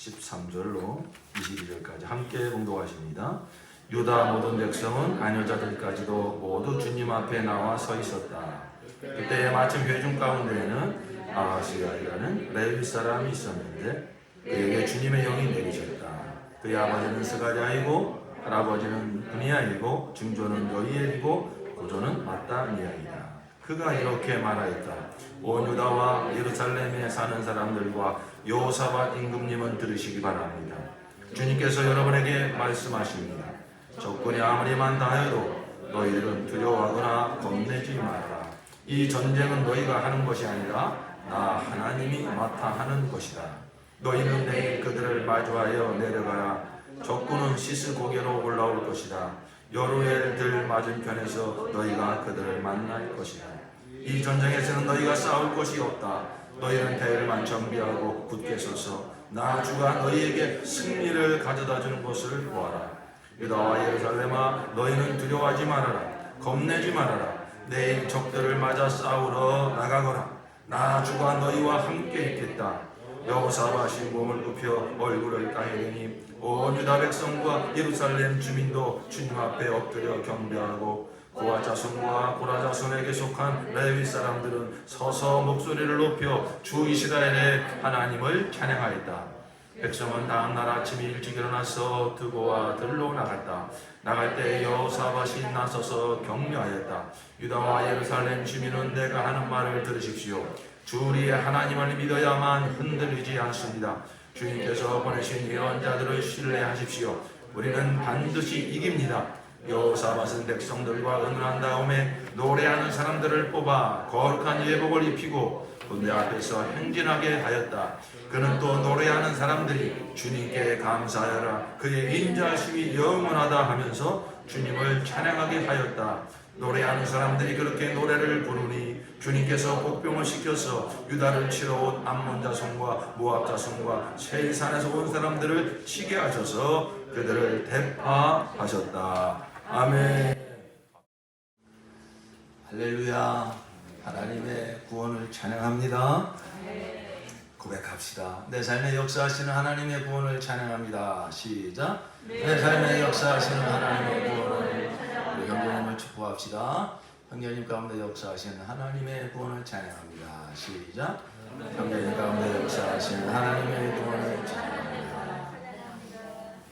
13절로 22절까지 함께 봉독하십니다. 유다 모든 백성은 아녀자들까지도 모두 주님 앞에 나와 서 있었다. 그때 마침 회중 가운데에는 아하스야이라는 레위 사람이 있었는데 그에게 주님의 영이 내리셨다. 그의 아버지는 스가랴이고 할아버지는 분이야이고 증조는 여이엘이고 고조는 마따니아이다. 그가 이렇게 말하였다. 온 유다와 예루살렘에 사는 사람들과 여호사밧 임금님은 들으시기 바랍니다. 주님께서 여러분에게 말씀하십니다. 적군이 아무리 많다 하여도 너희들은 두려워하거나 겁내지 말아라. 이 전쟁은 너희가 하는 것이 아니라 나 하나님이 맡아 하는 것이다. 너희는 내일 그들을 마주하여 내려가라. 적군은 시스 고개로 올라올 것이다. 여루엘들 맞은편에서 너희가 그들을 만날 것이다. 이 전쟁에서는 너희가 싸울 것이 없다. 너희는 대열만 정비하고 굳게 서서 나 주가 너희에게 승리를 가져다 주는 것을 보아라. 유다와 예루살렘아, 너희는 두려워하지 말아라. 겁내지 말아라. 내일 적들을 맞아 싸우러 나가거라. 나 주가 너희와 함께 있겠다. 여호사밧이 몸을 굽혀 얼굴을 까이더니 온 유다 백성과 예루살렘 주민도 주님 앞에 엎드려 경배하고 고아 자손과 고라 자손에게 속한 레위 사람들은 서서 목소리를 높여 주 이스라엘의 하나님을 찬양하였다. 백성은 다음날 아침에 일찍 일어나서 드고와 들로 나갔다. 나갈 때 여호사밧이 나서서 격려하였다. 유다와 예루살렘 주민은 내가 하는 말을 들으십시오. 주 우리의 하나님을 믿어야만 흔들리지 않습니다. 주님께서 보내신 예언자들을 신뢰하십시오. 우리는 반드시 이깁니다. 여호사밧은 백성들과 의논한 다음에 노래하는 사람들을 뽑아 거룩한 예복을 입히고 군대 앞에서 행진하게 하였다. 그는 또 노래하는 사람들이 주님께 감사하여라. 그의 인자하심이 영원하다 하면서 주님을 찬양하게 하였다. 노래하는 사람들이 그렇게 노래를 부르니 주님께서 복병을 시켜서 유다를 치러 온 암몬 자손과 모압 자손과 세일산에서 온 사람들을 치게 하셔서 그들을 대파하셨다. 아멘. 할렐루야. 하나님의 구원을 찬양합니다. 고백합시다. 내 삶에 역사하시는 하나님의 구원을 찬양합니다. 시작. 내 삶에 역사하시는 하나님의 구원을, 우리 형제님을 축복합시다. 형제님 가운데 역사하시는 하나님의 구원을 찬양합니다. 시작. 형제님 가운데 역사하시는 하나님의 구원을 찬양합니다.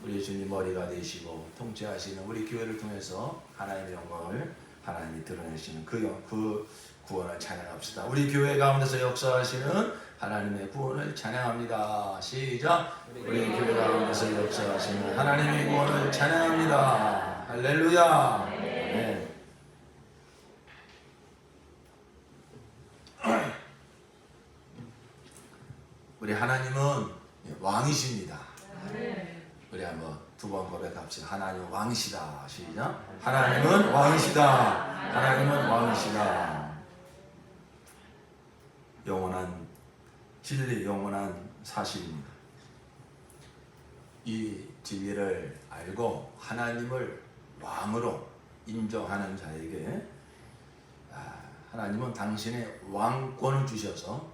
우리 주님 머리가 되시고 통치하시는 우리 교회를 통해서 하나님의 영광을 하나님이 드러내시는 그 구원을 찬양합시다. 우리 교회 가운데서 역사하시는 하나님의 구원을 찬양합니다. 시작. 우리 교회 가운데서 역사하시는 하나님의 구원을 찬양합니다. 할렐루야. 네. 우리 하나님은 왕이십니다. 우리 한번 두 번 고백합시다. 하나님은 왕이시다. 시작. 하나님은 왕이시다. 하나님은 왕이시다. 영원한 진리, 영원한 사실입니다. 이 진리를 알고 하나님을 왕으로 인정하는 자에게 하나님은 당신의 왕권을 주셔서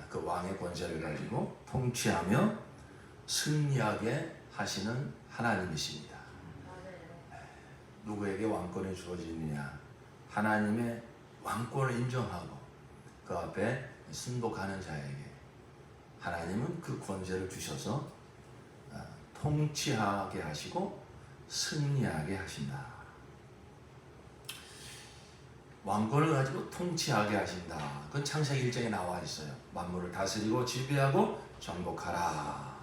그 왕의 권세를 가지고 통치하며 승리하게 하시는 하나님이십니다. 누구에게 왕권이 주어지느냐? 하나님의 왕권을 인정하고 그 앞에 순복하는 자에게 하나님은 그 권세를 주셔서 통치하게 하시고 승리하게 하신다. 왕권을 가지고 통치하게 하신다. 그건 창세기 1장에 나와 있어요. 만물을 다스리고 지배하고 정복하라.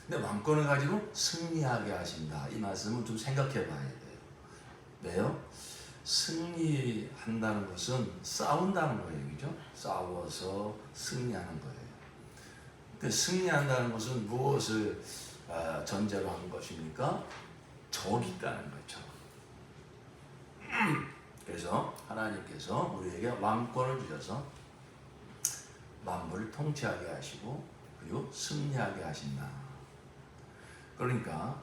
근데 왕권을 가지고 승리하게 하신다. 이 말씀은 좀 생각해 봐야 돼요. 왜요? 승리한다는 것은 싸운다는 거예요. 그죠? 싸워서 승리하는 거예요. 근데 승리한다는 것은 무엇을 전제로 한 것입니까? 적이 있다는 거죠. 그래서 하나님께서 우리에게 왕권을 주셔서 만물을 통치하게 하시고 그리고 승리하게 하신다. 그러니까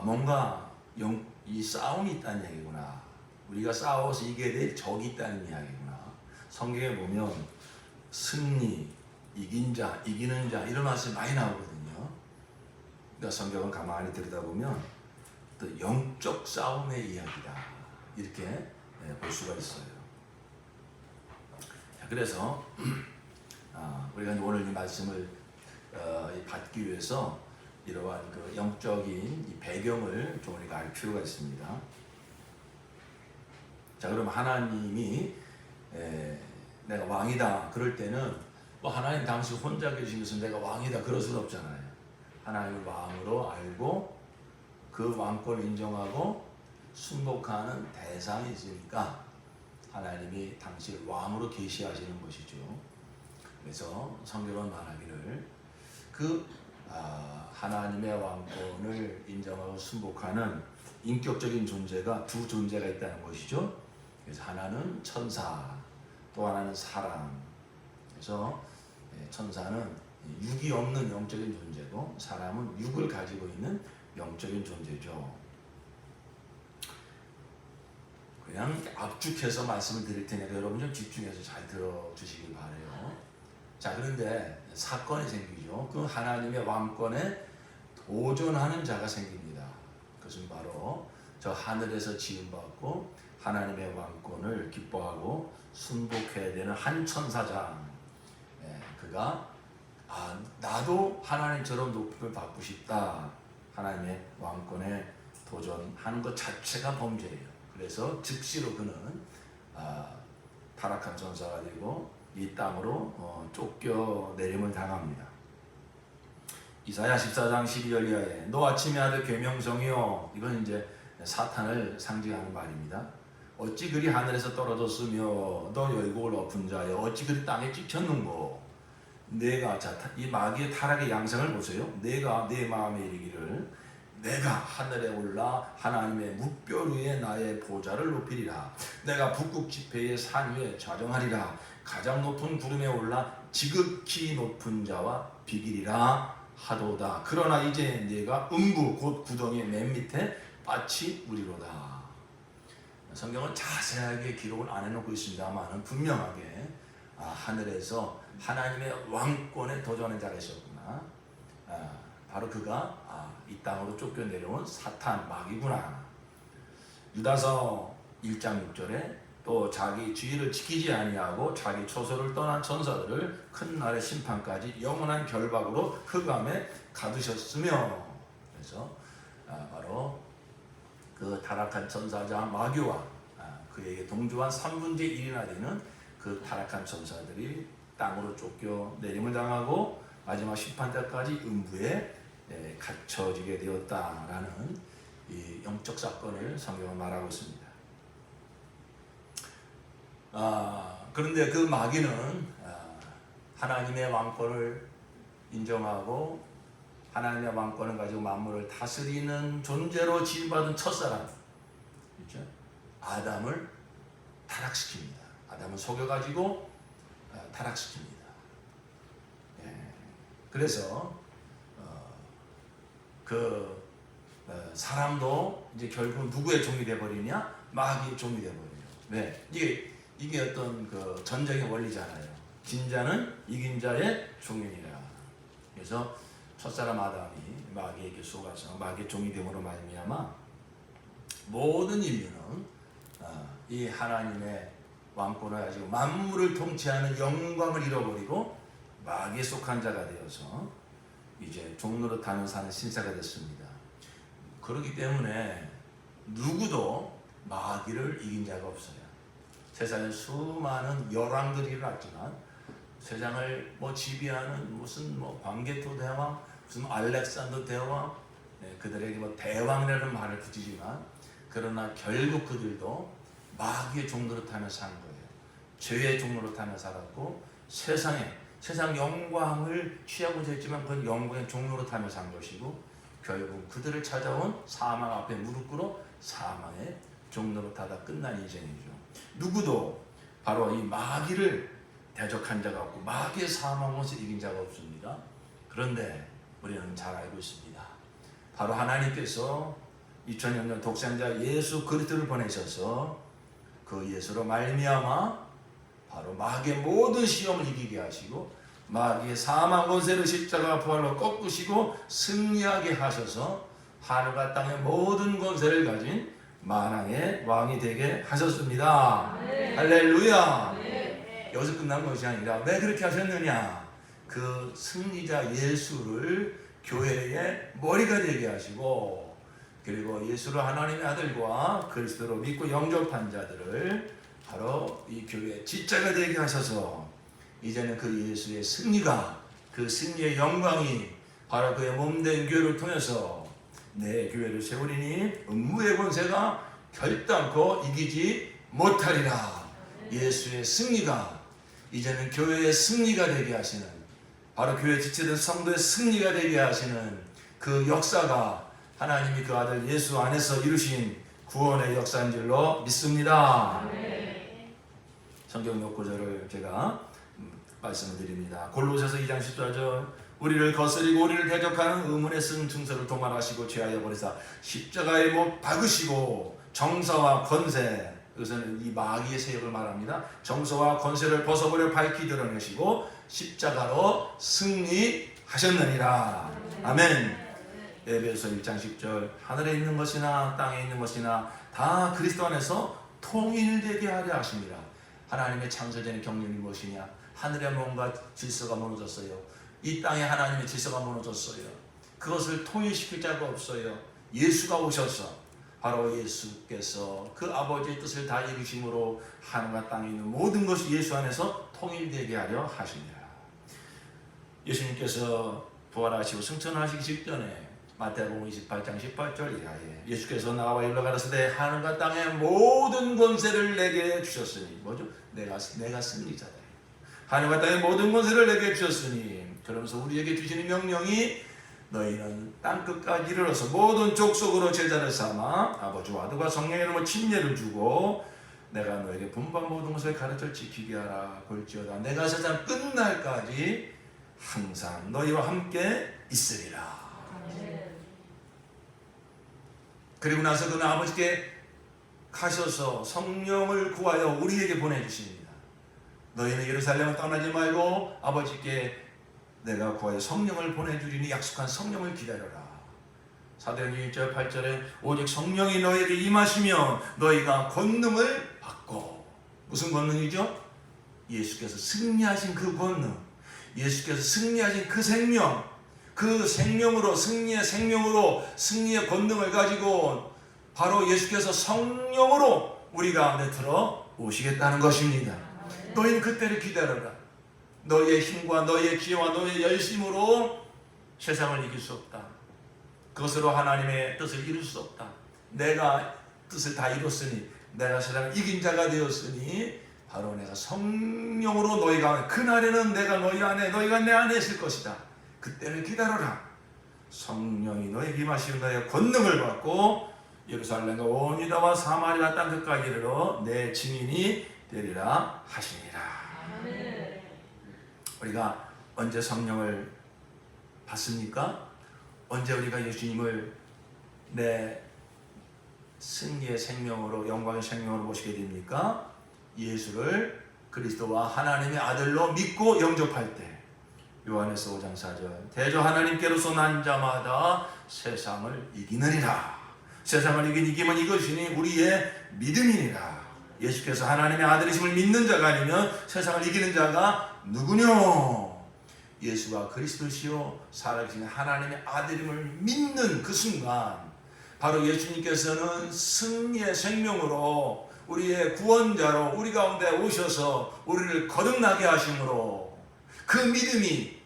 뭔가 이 싸움이 있다는 얘기구나. 우리가 싸워서 이겨야 될 적이 있다는 이야기구나. 성경에 보면 승리, 이긴 자, 이기는 자 이런 말씀이 많이 나오거든요. 그러니까 성경을 가만히 들여다보면 또 영적 싸움의 이야기다 이렇게 볼 수가 있어요. 자, 그래서 우리가 오늘 이 말씀을 받기 위해서 이러한 그 영적인 이 배경을 좀 우리가 알 필요가 있습니다. 자, 그럼 하나님이 내가 왕이다 그럴 때는 뭐 하나님 당시 혼자 계시면서 내가 왕이다 그럴 수는 없잖아요. 하나님을 왕으로 알고 그 왕권을 인정하고 순복하는 대상이 있으니까 하나님이 당시 왕으로 계시하시는 것이죠. 그래서 성경은 말하기를 그 하나님의 왕권을 인정하고 순복하는 인격적인 존재가 두 존재가 있다는 것이죠. 그래서 하나는 천사, 또 하나는 사람. 그래서 천사는 육이 없는 영적인 존재고 사람은 육을 가지고 있는 영적인 존재죠. 그냥 압축해서 말씀을 드릴 테니까 여러분 좀 집중해서 잘 들어주시길 바라요. 자, 그런데 사건이 생기죠. 그 하나님의 왕권에 도전하는 자가 생깁니다. 그것은 바로 저 하늘에서 지음받고 하나님의 왕권을 기뻐하고 순복해야 되는 한 천사장. 그가 나도 하나님처럼 높임을 받고 싶다. 하나님의 왕권에 도전하는 것 자체가 범죄예요. 그래서 즉시로 그는 타락한 천사가 되고 이 땅으로 쫓겨내림을 당합니다. 이사야 14장 12절 이하에 너 아침의 아들 계명성이여, 이건 이제 사탄을 상징하는 말입니다. 어찌 그리 하늘에서 떨어졌으며 너 열국을 엎은 자여 어찌 그리 땅에 찍혔는고. 내가 이 마귀의 타락의 양상을 보세요. 내가 내 마음에 이르기를 내가 하늘에 올라 하나님의 뭇별 위에 나의 보좌를 높이리라. 내가 북극 지폐의 산 위에 좌정하리라. 가장 높은 구름에 올라 지극히 높은 자와 비기리라 하도다. 그러나 이제 내가 음부 곧 구덩이의 맨 밑에 빠치 우리로다. 성경은 자세하게 기록을 안 해놓고 있습니다만 분명하게 하늘에서 하나님의 왕권에 도전하는 자가 있었구나. 바로 그가 이 땅으로 쫓겨내려온 사탄 마귀구나. 유다서 1장 6절에 또 자기 주의를 지키지 아니하고 자기 초소를 떠난 천사들을 큰 날의 심판까지 영원한 결박으로 흑암에 가두셨으며. 그래서 바로 그 타락한 천사장 마귀와 그에게 동조한 3분의 1이나 되는 그 타락한 천사들이 땅으로 쫓겨내림을 당하고 마지막 심판 때까지 음부에 갇혀지게 되었다라는 이 영적 사건을 성경은 말하고 있습니다. 그런데 그 마귀는 하나님의 왕권을 인정하고 하나님의 왕권을 가지고 만물을 다스리는 존재로 지음받은 첫사람, 그렇죠? 아담을 타락시킵니다. 아담을 속여가지고 타락시킵니다. 그래서 사람도 이제 결국 누구의 종이 되어버리냐? 마귀의 종이 되어버려요. 네, 이게 어떤 그 전쟁의 원리잖아요. 진 자는 이긴 자의 종이니라. 그래서 첫사람 아담이 마귀에게 속아서 마귀의 종이 됨으로 말미암아 모든 인류는 이 하나님의 왕권을 가지고 만물을 통치하는 영광을 잃어버리고 마귀에 속한 자가 되어서 이제 종노릇하는 사는 신세가 됐습니다. 그렇기 때문에 누구도 마귀를 이긴 자가 없어요. 세상에 수많은 열왕들이 일어났지만 세상을 지배하는 무슨 광개토 대왕, 무슨 알렉산더 대왕, 그들에게 대왕이라는 말을 붙이지만 그러나 결국 그들도 마귀의 종노릇하며 산 거예요. 죄의 종노릇하며 살았고 세상 영광을 취하고자 했지만 그 영광의 종노릇하며 산 것이고 결국 그들을 찾아온 사망 앞에 무릎 꿇어 사망의 종노릇하다 끝난 인생이죠. 누구도 바로 이 마귀를 대적한 자가 없고 마귀의 사망을 이긴 자가 없습니다. 그런데 우리는 잘 알고 있습니다. 바로 하나님께서 2000년 전 독생자 예수 그리스도를 보내셔서 그 예수로 말미암아 바로 마귀의 모든 시험을 이기게 하시고 마귀의 사망 권세를 십자가 부활로 꺾으시고 승리하게 하셔서 하늘과 땅의 모든 권세를 가진 만왕의 왕이 되게 하셨습니다. 할렐루야. 여기서 끝난 것이 아니라 왜 그렇게 하셨느냐? 그 승리자 예수를 교회의 머리가 되게 하시고, 그리고 예수를 하나님의 아들과 그리스도로 믿고 영접한 자들을 바로 이 교회의 지자가 되게 하셔서 이제는 그 예수의 승리가, 그 승리의 영광이 바로 그의 몸된 교회를 통해서 내 교회를 세우리니 음부의 권세가 결단코 이기지 못하리라. 예수의 승리가 이제는 교회의 승리가 되게 하시는, 바로 교회 지체된 성도의 승리가 되게 하시는 그 역사가 하나님이 그 아들 예수 안에서 이루신 구원의 역사인 줄로 믿습니다. 성경 몇 구절을 제가 말씀을 드립니다. 골로새서 2장 14절, 우리를 거스리고 우리를 대적하는 의문에 쓴 증서를 도말하시고 죄하여 버리사 십자가에 못 박으시고 정사와 권세, 이것은 이 마귀의 세력을 말합니다. 정사와 권세를 벗어버려 밝히 드러내시고 십자가로 승리하셨느니라. 아멘. 에베소 1장 10절, 하늘에 있는 것이나 땅에 있는 것이나 다 그리스도 안에서 통일되게 하려 하십니다. 하나님의 창조전의 경륜이 무엇이냐? 하늘에 뭔가 질서가 무너졌어요. 이 땅에 하나님의 질서가 무너졌어요. 그것을 통일시킬 자가 없어요. 예수가 오셔서, 바로 예수께서 그 아버지의 뜻을 다 이루심으로 하늘과 땅에 있는 모든 것이 예수 안에서 통일되게 하려 하십니다. 예수님께서 부활하시고 승천하시기 직전에 마태복음 28장 18절 이하에 예수께서 나와 일러 가라사대 하늘과 땅의 모든 권세를 내게 주셨으니, 뭐죠? 내가 승리자다. 하늘과 땅의 모든 권세를 내게 주셨으니, 그러면서 우리에게 주시는 명령이 너희는 땅끝까지 이르러서 모든 족속으로 제자를 삼아 아버지와 아들과 성령의 이름으로 침례를 주고 내가 너에게 분반 모든 것을 가르쳐 지키게 하라. 볼지어다 내가 세상 끝날까지 항상 너희와 함께 있으리라. 그리고 나서 그는 아버지께 가셔서 성령을 구하여 우리에게 보내주십니다. 너희는 예루살렘을 떠나지 말고 아버지께 내가 구하여 성령을 보내주리니 약속한 성령을 기다려라. 사도행전 1절 8절에 오직 성령이 너희에게 임하시면 너희가 권능을 받고, 무슨 권능이죠? 예수께서 승리하신 그 권능, 예수께서 승리하신 그 생명, 그 생명으로, 승리의 생명으로, 승리의 권능을 가지고 바로 예수께서 성령으로 우리 가운데 들어 오시겠다는 것입니다. 너희는 그때를 기다려라. 너희의 힘과 너희의 기회와 너희의 열심으로 세상을 이길 수 없다. 그것으로 하나님의 뜻을 이룰 수 없다. 내가 뜻을 다 이뤘으니, 내가 세상을 이긴 자가 되었으니 바로 내가 성령으로 너희가, 그날에는 내가 너희 안에, 너희가 내 안에 있을 것이다. 그때를 기다려라. 성령이 너희에게 임하시는 너희의 권능을 받고 예루살렘과 온 유다와 사마리아 땅끝까지 이르러 내 증인이 되리라 하시니라. 아멘. 우리가 언제 성령을 받습니까? 언제 우리가 예수님을 내 승리의 생명으로, 영광의 생명으로 모시게 됩니까? 예수를 그리스도와 하나님의 아들로 믿고 영접할 때. 요한에서 5장 4절, 대저 하나님께로서 난 자마다 세상을 이기느니라. 세상을 이기면 이것이니 우리의 믿음이니라. 예수께서 하나님의 아들이심을 믿는 자가 아니면 세상을 이기는 자가 누구뇨? 예수가 그리스도시요 살아계신 하나님의 아들임을 믿는 그 순간, 바로 예수님께서는 승리의 생명으로 우리의 구원자로 우리 가운데 오셔서 우리를 거듭나게 하심으로, 그 믿음이,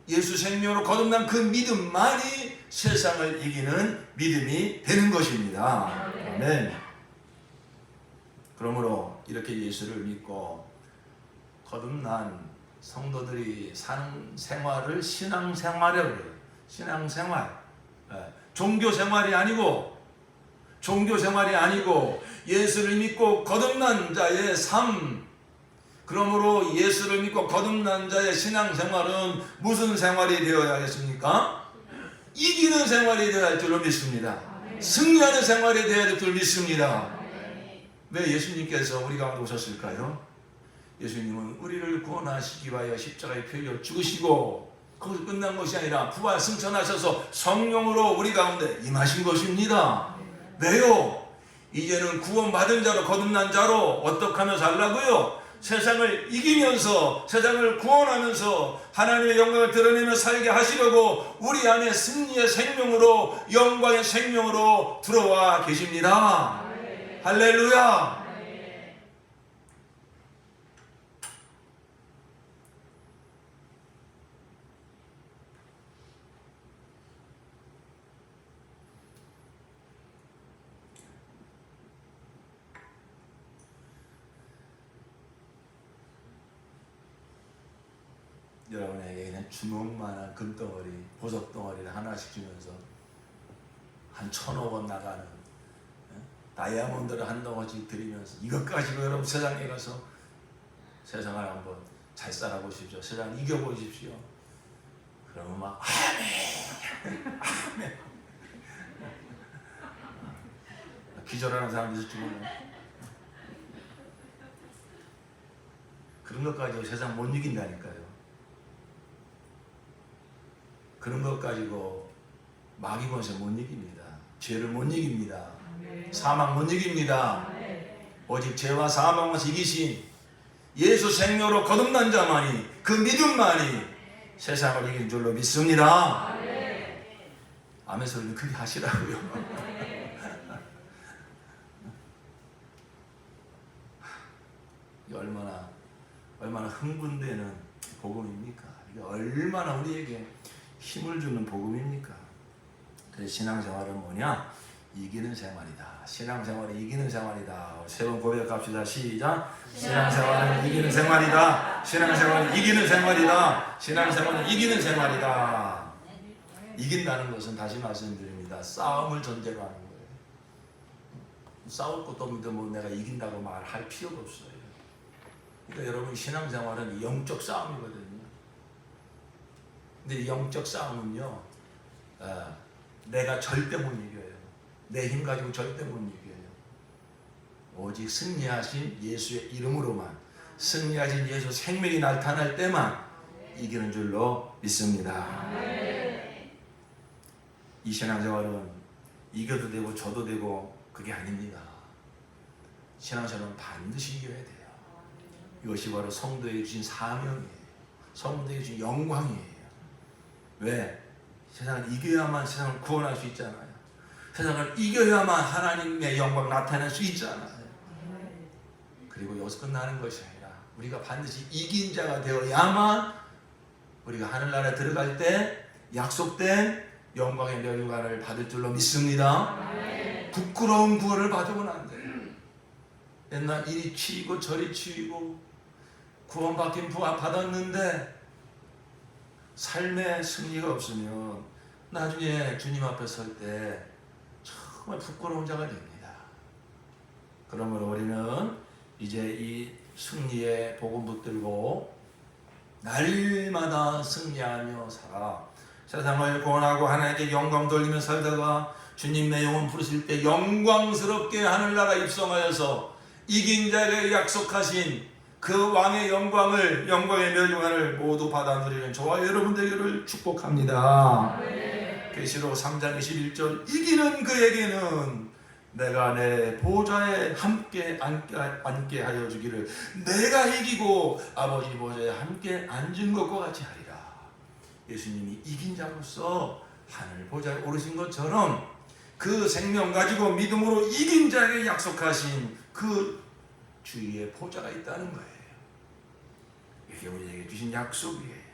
예수 생명으로 거듭난 그 믿음만이 세상을 이기는 믿음이 되는 것입니다. 아멘. 그러므로 이렇게 예수를 믿고 거듭난 성도들이 사는 생활을 신앙생활이라고 해요. 신앙생활. 종교생활이 아니고 예수를 믿고 거듭난 자의 삶. 그러므로 예수를 믿고 거듭난 자의 신앙생활은 무슨 생활이 되어야겠습니까? 이기는 생활이 되어야 할 줄로 믿습니다. 승리하는 생활이 되어야 될 줄 믿습니다. 왜 예수님께서 우리 가운데 오셨을까요? 예수님은 우리를 구원하시기 위하여 십자가에 피흘려 죽으시고 거기서 끝난 것이 아니라 부활 승천하셔서 성령으로 우리 가운데 임하신 것입니다. 왜요? 이제는 구원받은 자로 거듭난 자로 어떻게 하며 살라고요? 세상을 이기면서 세상을 구원하면서 하나님의 영광을 드러내며 살게 하시려고 우리 안에 승리의 생명으로 영광의 생명으로 들어와 계십니다. 할렐루야. 여러분에게 그냥 주먹만한 금덩어리, 보석덩어리를 하나씩 주면서 한 1,000억 원 나가는 다이아몬드를 한 덩어리씩 드리면서 이것 가지고 여러분 세상에 가서 세상을 한번 잘 살아보십시오. 세상을 이겨보십시오. 그러면 막 아멘, 아멘. 기절하는 사람들이 죽으면 그런 것 가지고 세상 못 이긴다니까요. 그런 것 가지고 마귀 권세 못 이깁니다. 죄를 못 이깁니다. 사망 못 이깁니다. 오직 죄와 사망을 이기신 예수 생명으로 거듭난 자만이, 그 믿음만이 세상을 이긴 줄로 믿습니다. 아멘 소리를 크게 하시라고요. 얼마나 흥분되는 복음입니까? 이게 얼마나 우리에게 힘을 주는 복음입니까? 그래서 신앙생활은 뭐냐? 이기는 생활이다. 신앙생활은 이기는 생활이다. 세 번 고백합시다. 시작. 신앙생활은 이기는 생활이다. 신앙생활은 이기는 생활이다. 신앙생활은 이기는 생활이다. 이긴다는 것은 다시 말씀드립니다. 싸움을 전제로 하는 거예요. 싸울 것도 없는데 뭐 내가 이긴다고 말할 필요가 없어요. 그러니까 여러분 신앙생활은 영적 싸움이거든요. 근데 영적 싸움은요, 내가 절대 못 이겨요. 내 힘 가지고 절대 못 이겨요. 오직 승리하신 예수의 이름으로만, 승리하신 예수 생명이 나타날 때만 이기는 줄로 믿습니다. 이 신앙생활은 이겨도 되고 져도 되고 그게 아닙니다. 신앙생활은 반드시 이겨야 돼요. 이것이 바로 성도에게 주신 사명이에요. 성도에게 주신 영광이에요. 왜? 세상을 이겨야만 세상을 구원할 수 있잖아요. 세상을 이겨야만 하나님의 영광 나타낼 수 있잖아요. 그리고 여기서 끝나는 것이 아니라 우리가 반드시 이긴 자가 되어야만 우리가 하늘나라에 들어갈 때 약속된 영광의 멸류관을 받을 줄로 믿습니다. 부끄러운 구원을 받으면 안 돼요. 옛날 이리 치이고 저리 치이고 구원받긴 받았는데 삶의 승리가 없으면 나중에 주님 앞에 설 때 정말 부끄러운 자가 됩니다. 그러므로 우리는 이제 이 승리의 복음 붙들고 날마다 승리하며 살아 세상을 구원하고 하나님께 영광 돌리며 살다가 주님의 영혼 부르실 때 영광스럽게 하늘나라 입성하여서 이긴 자에게 약속하신 그 왕의 영광을, 영광의 멸류관을 모두 받아 누리는 저와 여러분 되기를 축복합니다. 계시록 3장 21절 이기는 그에게는 내가 내 보좌에 함께 앉게 하여 주기를, 내가 이기고 아버지 보좌에 함께 앉은 것과 같이 하리라. 예수님이 이긴 자로서 하늘 보좌에 오르신 것처럼 그 생명 가지고 믿음으로 이긴 자에게 약속하신 그 주위에 보좌가 있다는 거예요. 이게 우리에게 주신 약속이에요.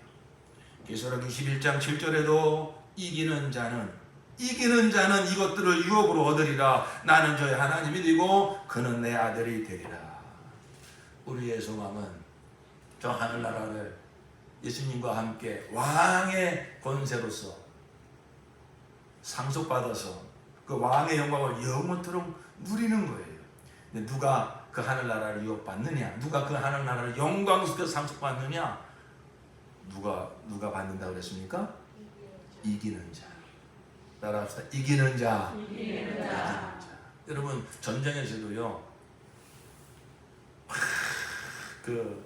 계시록 21장 7절에도 이기는 자는 이것들을 유업으로 얻으리라. 나는 저의 하나님이 되고 그는 내 아들이 되리라. 우리의 소망은 저 하늘나라를 예수님과 함께 왕의 권세로서 상속받아서 그 왕의 영광을 영원토록 누리는 거예요. 근데 누가 그 하늘나라를 유업받느냐? 누가 그 하늘나라를 영광스럽게 상속받느냐? 누가 받는다고 그랬습니까? 이기는 자. 따라합시다. 이기는 자. 여러분 전쟁에서도요. 그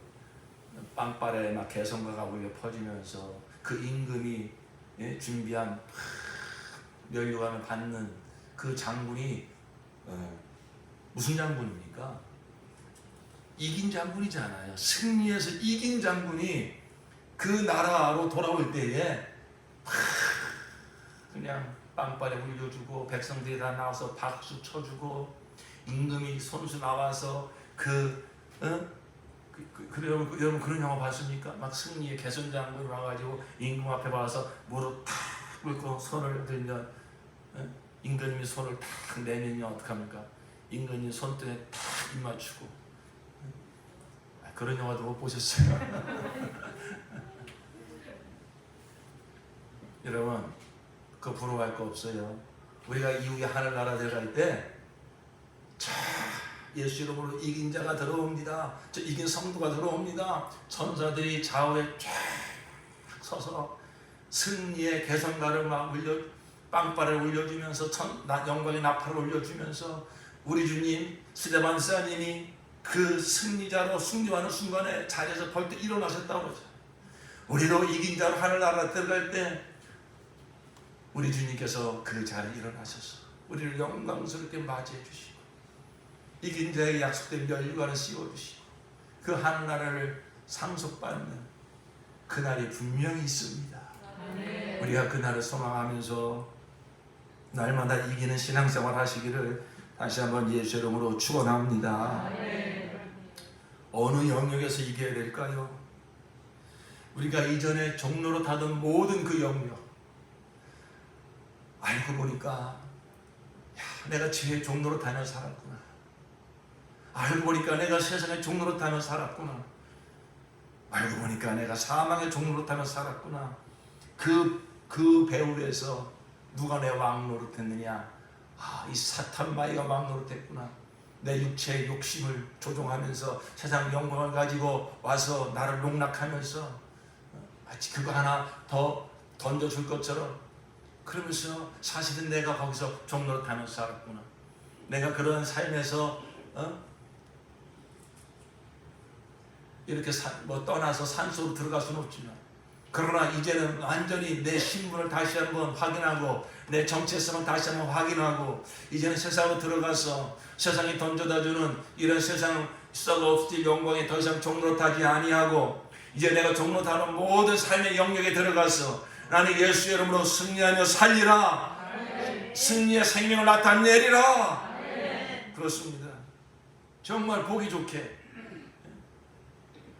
빵발에 막 개성가가 울려 퍼지면서 그 임금이 준비한 면류관을 받는 그 장군이 무슨 장군입니까? 이긴 장군이잖아요. 승리해서 이긴 장군이 그 나라로 돌아올 때에 그냥 빵발에 울려주고 백성들이 다 나와서 박수 쳐주고 임금이 손수 나와서 여러분 그런 영화 봤습니까? 막 승리의 개선 장군이 와가지고 임금 앞에 와서 무릎 탁 꿇고 손을 들면 임금이 손을 탁 내밀면 어떡합니까? 임금이 손등에 탁 입 맞추고 그런 영화도 못 보셨어요? 여러분 그거 부러워할 거 없어요. 우리가 이후에 하늘나라 들어갈 때 자, 예수 이름으로 이긴 자가 들어옵니다. 저 이긴 성도가 들어옵니다. 천사들이 좌우에 쫙 서서 승리의 개성가를 막 빵발을 울려주면서 영광의 나팔을 올려주면서 우리 주님 스데반사님이 그 승리자로 승리하는 순간에 자리에서 벌떡 일어나셨다고 그러죠. 우리도 이긴 자로 하늘나라 들어갈 때 우리 주님께서 그 자리에 일어나셔서 우리를 영광스럽게 맞이해 주시고 이긴 자에게 약속된 면류관을 씌워주시고 그 하늘나라를 상속받는 그날이 분명히 있습니다. 아멘. 우리가 그날을 소망하면서 날마다 이기는 신앙생활 하시기를 다시 한번 예수 이름으로 축원합니다. 아멘. 어느 영역에서 이겨야 될까요? 우리가 이전에 종로로 타던 모든 그 영역 알고 보니까 내가 죄의 종로로 다녀 살았구나. 알고 보니까 내가 세상의 종로로 타며 살았구나. 알고 보니까 내가 사망의 종로로 타며 살았구나. 그 배후에서 누가 내 왕 노릇했느냐? 이 사탄 마귀가 왕 노릇했구나. 내 육체의 욕심을 조종하면서 세상 영광을 가지고 와서 나를 농락하면서 마치 그거 하나 더 던져줄 것처럼 그러면서 사실은 내가 거기서 종로로 타며 살았구나. 내가 그런 삶에서 이렇게 떠나서 산속으로 들어갈 수는 없지만 그러나 이제는 완전히 내 신분을 다시 한번 확인하고 내 정체성을 다시 한번 확인하고 이제는 세상으로 들어가서 세상이 던져다주는 이런 세상 썩 없을 영광에 더 이상 종로 타지 아니하고 이제 내가 종로 타는 모든 삶의 영역에 들어가서 나는 예수 이름으로 승리하며 살리라. 아멘. 승리의 생명을 나타내리라. 아멘. 그렇습니다. 정말 보기 좋게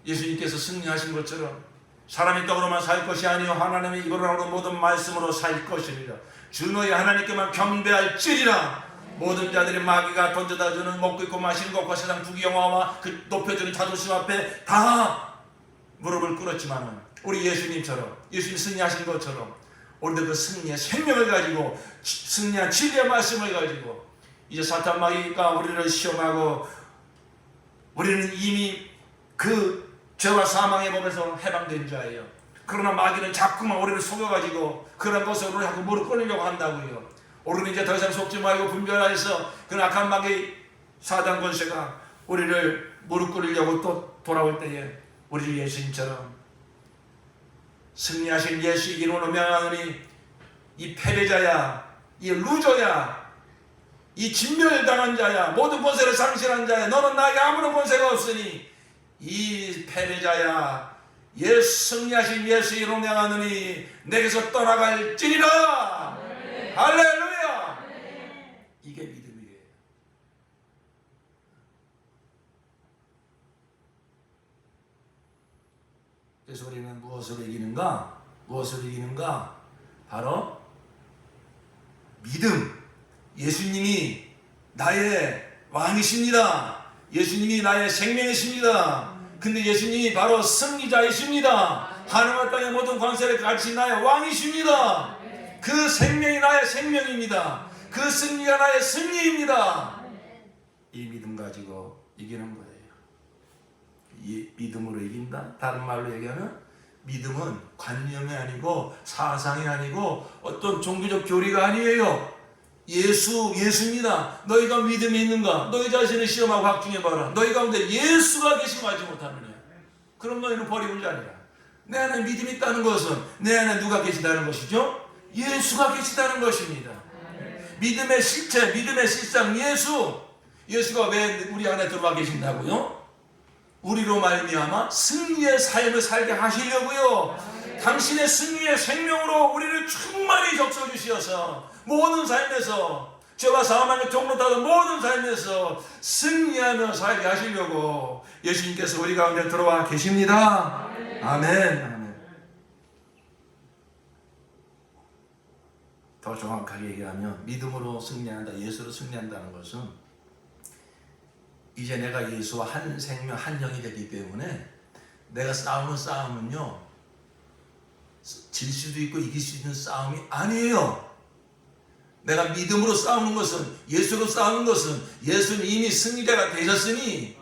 예수님께서 승리하신 것처럼 사람이 떡으로만 살 것이 아니요 하나님의 입으로 나오는 모든 말씀으로 살 것이니라. 주 너희 하나님께만 경배할지리라. 모든 자들이 마귀가 던져다주는 먹고 있고 마시는 것과 세상 부귀영화와 그 높여주는 자존심 앞에 다 무릎을 꿇었지만은 우리 예수님처럼 예수님 승리하신 것처럼 우리도 그 승리의 생명을 가지고 승리한 진리의 말씀을 가지고 이제 사탄 마귀가 우리를 시험하고 우리는 이미 그 죄와 사망의 법에서 해방된 자예요. 그러나 마귀는 자꾸만 우리를 속여가지고 그런 것을 우리 자꾸 무릎 꿇으려고 한다고요. 우리는 이제 더 이상 속지 말고 분별하여서 그 악한 마귀 사단 권세가 우리를 무릎 꿇으려고 또 돌아올 때에 우리 예수님처럼 승리하신 예수 이름으로 명하노니 이 패배자야, 이 루저야, 이 진멸당한 자야, 모든 권세를 상실한 자야, 너는 나에게 아무런 권세가 없으니 이 패배자야, 승리하신 예수 이름으로 명하노니 내게서 떠나갈지니라. 네. 할렐루야. 네. 이게 믿음이에요. 그래서 우리는 무엇으로 이기는가? 무엇으로 이기는가? 바로 믿음. 예수님이 나의 왕이십니다. 예수님이 나의 생명이십니다. 근데 예수님이 바로 승리자이십니다. 하늘과 땅의 모든 권세를 가지신 나의 왕이십니다. 그 생명이 나의 생명입니다. 그 승리가 나의 승리입니다. 이 믿음 가지고 이기는 거예요. 이 믿음으로 이긴다. 다른 말로 얘기하면 믿음은 관념이 아니고 사상이 아니고 어떤 종교적 교리가 아니에요. 예수입니다. 너희가 믿음이 있는가? 너희 자신을 시험하고 확증해봐라. 너희 가운데 예수가 계시고 하지 못하느냐. 그런 거에는 버리는 게 아니라 내 안에 믿음이 있다는 것은 내 안에 누가 계시다는 것이죠? 예수가 계시다는 것입니다. 믿음의 실체, 믿음의 실상 예수. 예수가 왜 우리 안에 들어와 계신다고요? 우리로 말미암아 승리의 삶을 살게 하시려고요. 당신의 승리의 생명으로 우리를 충만히 적셔주시어서 모든 삶에서 죄와 사망의 종로다는 모든 삶에서 승리하며 살게 하시려고 예수님께서 우리 가운데 들어와 계십니다. 아멘. 더 정확하게 얘기하면 믿음으로 승리한다, 예수로 승리한다는 것은 이제 내가 예수와 한 생명, 한 영이 되기 때문에 내가 싸우는 싸움은요, 질 수도 있고 이길 수 있는 싸움이 아니에요. 내가 믿음으로 싸우는 것은, 예수로 싸우는 것은 예수는 이미 승리자가 되셨으니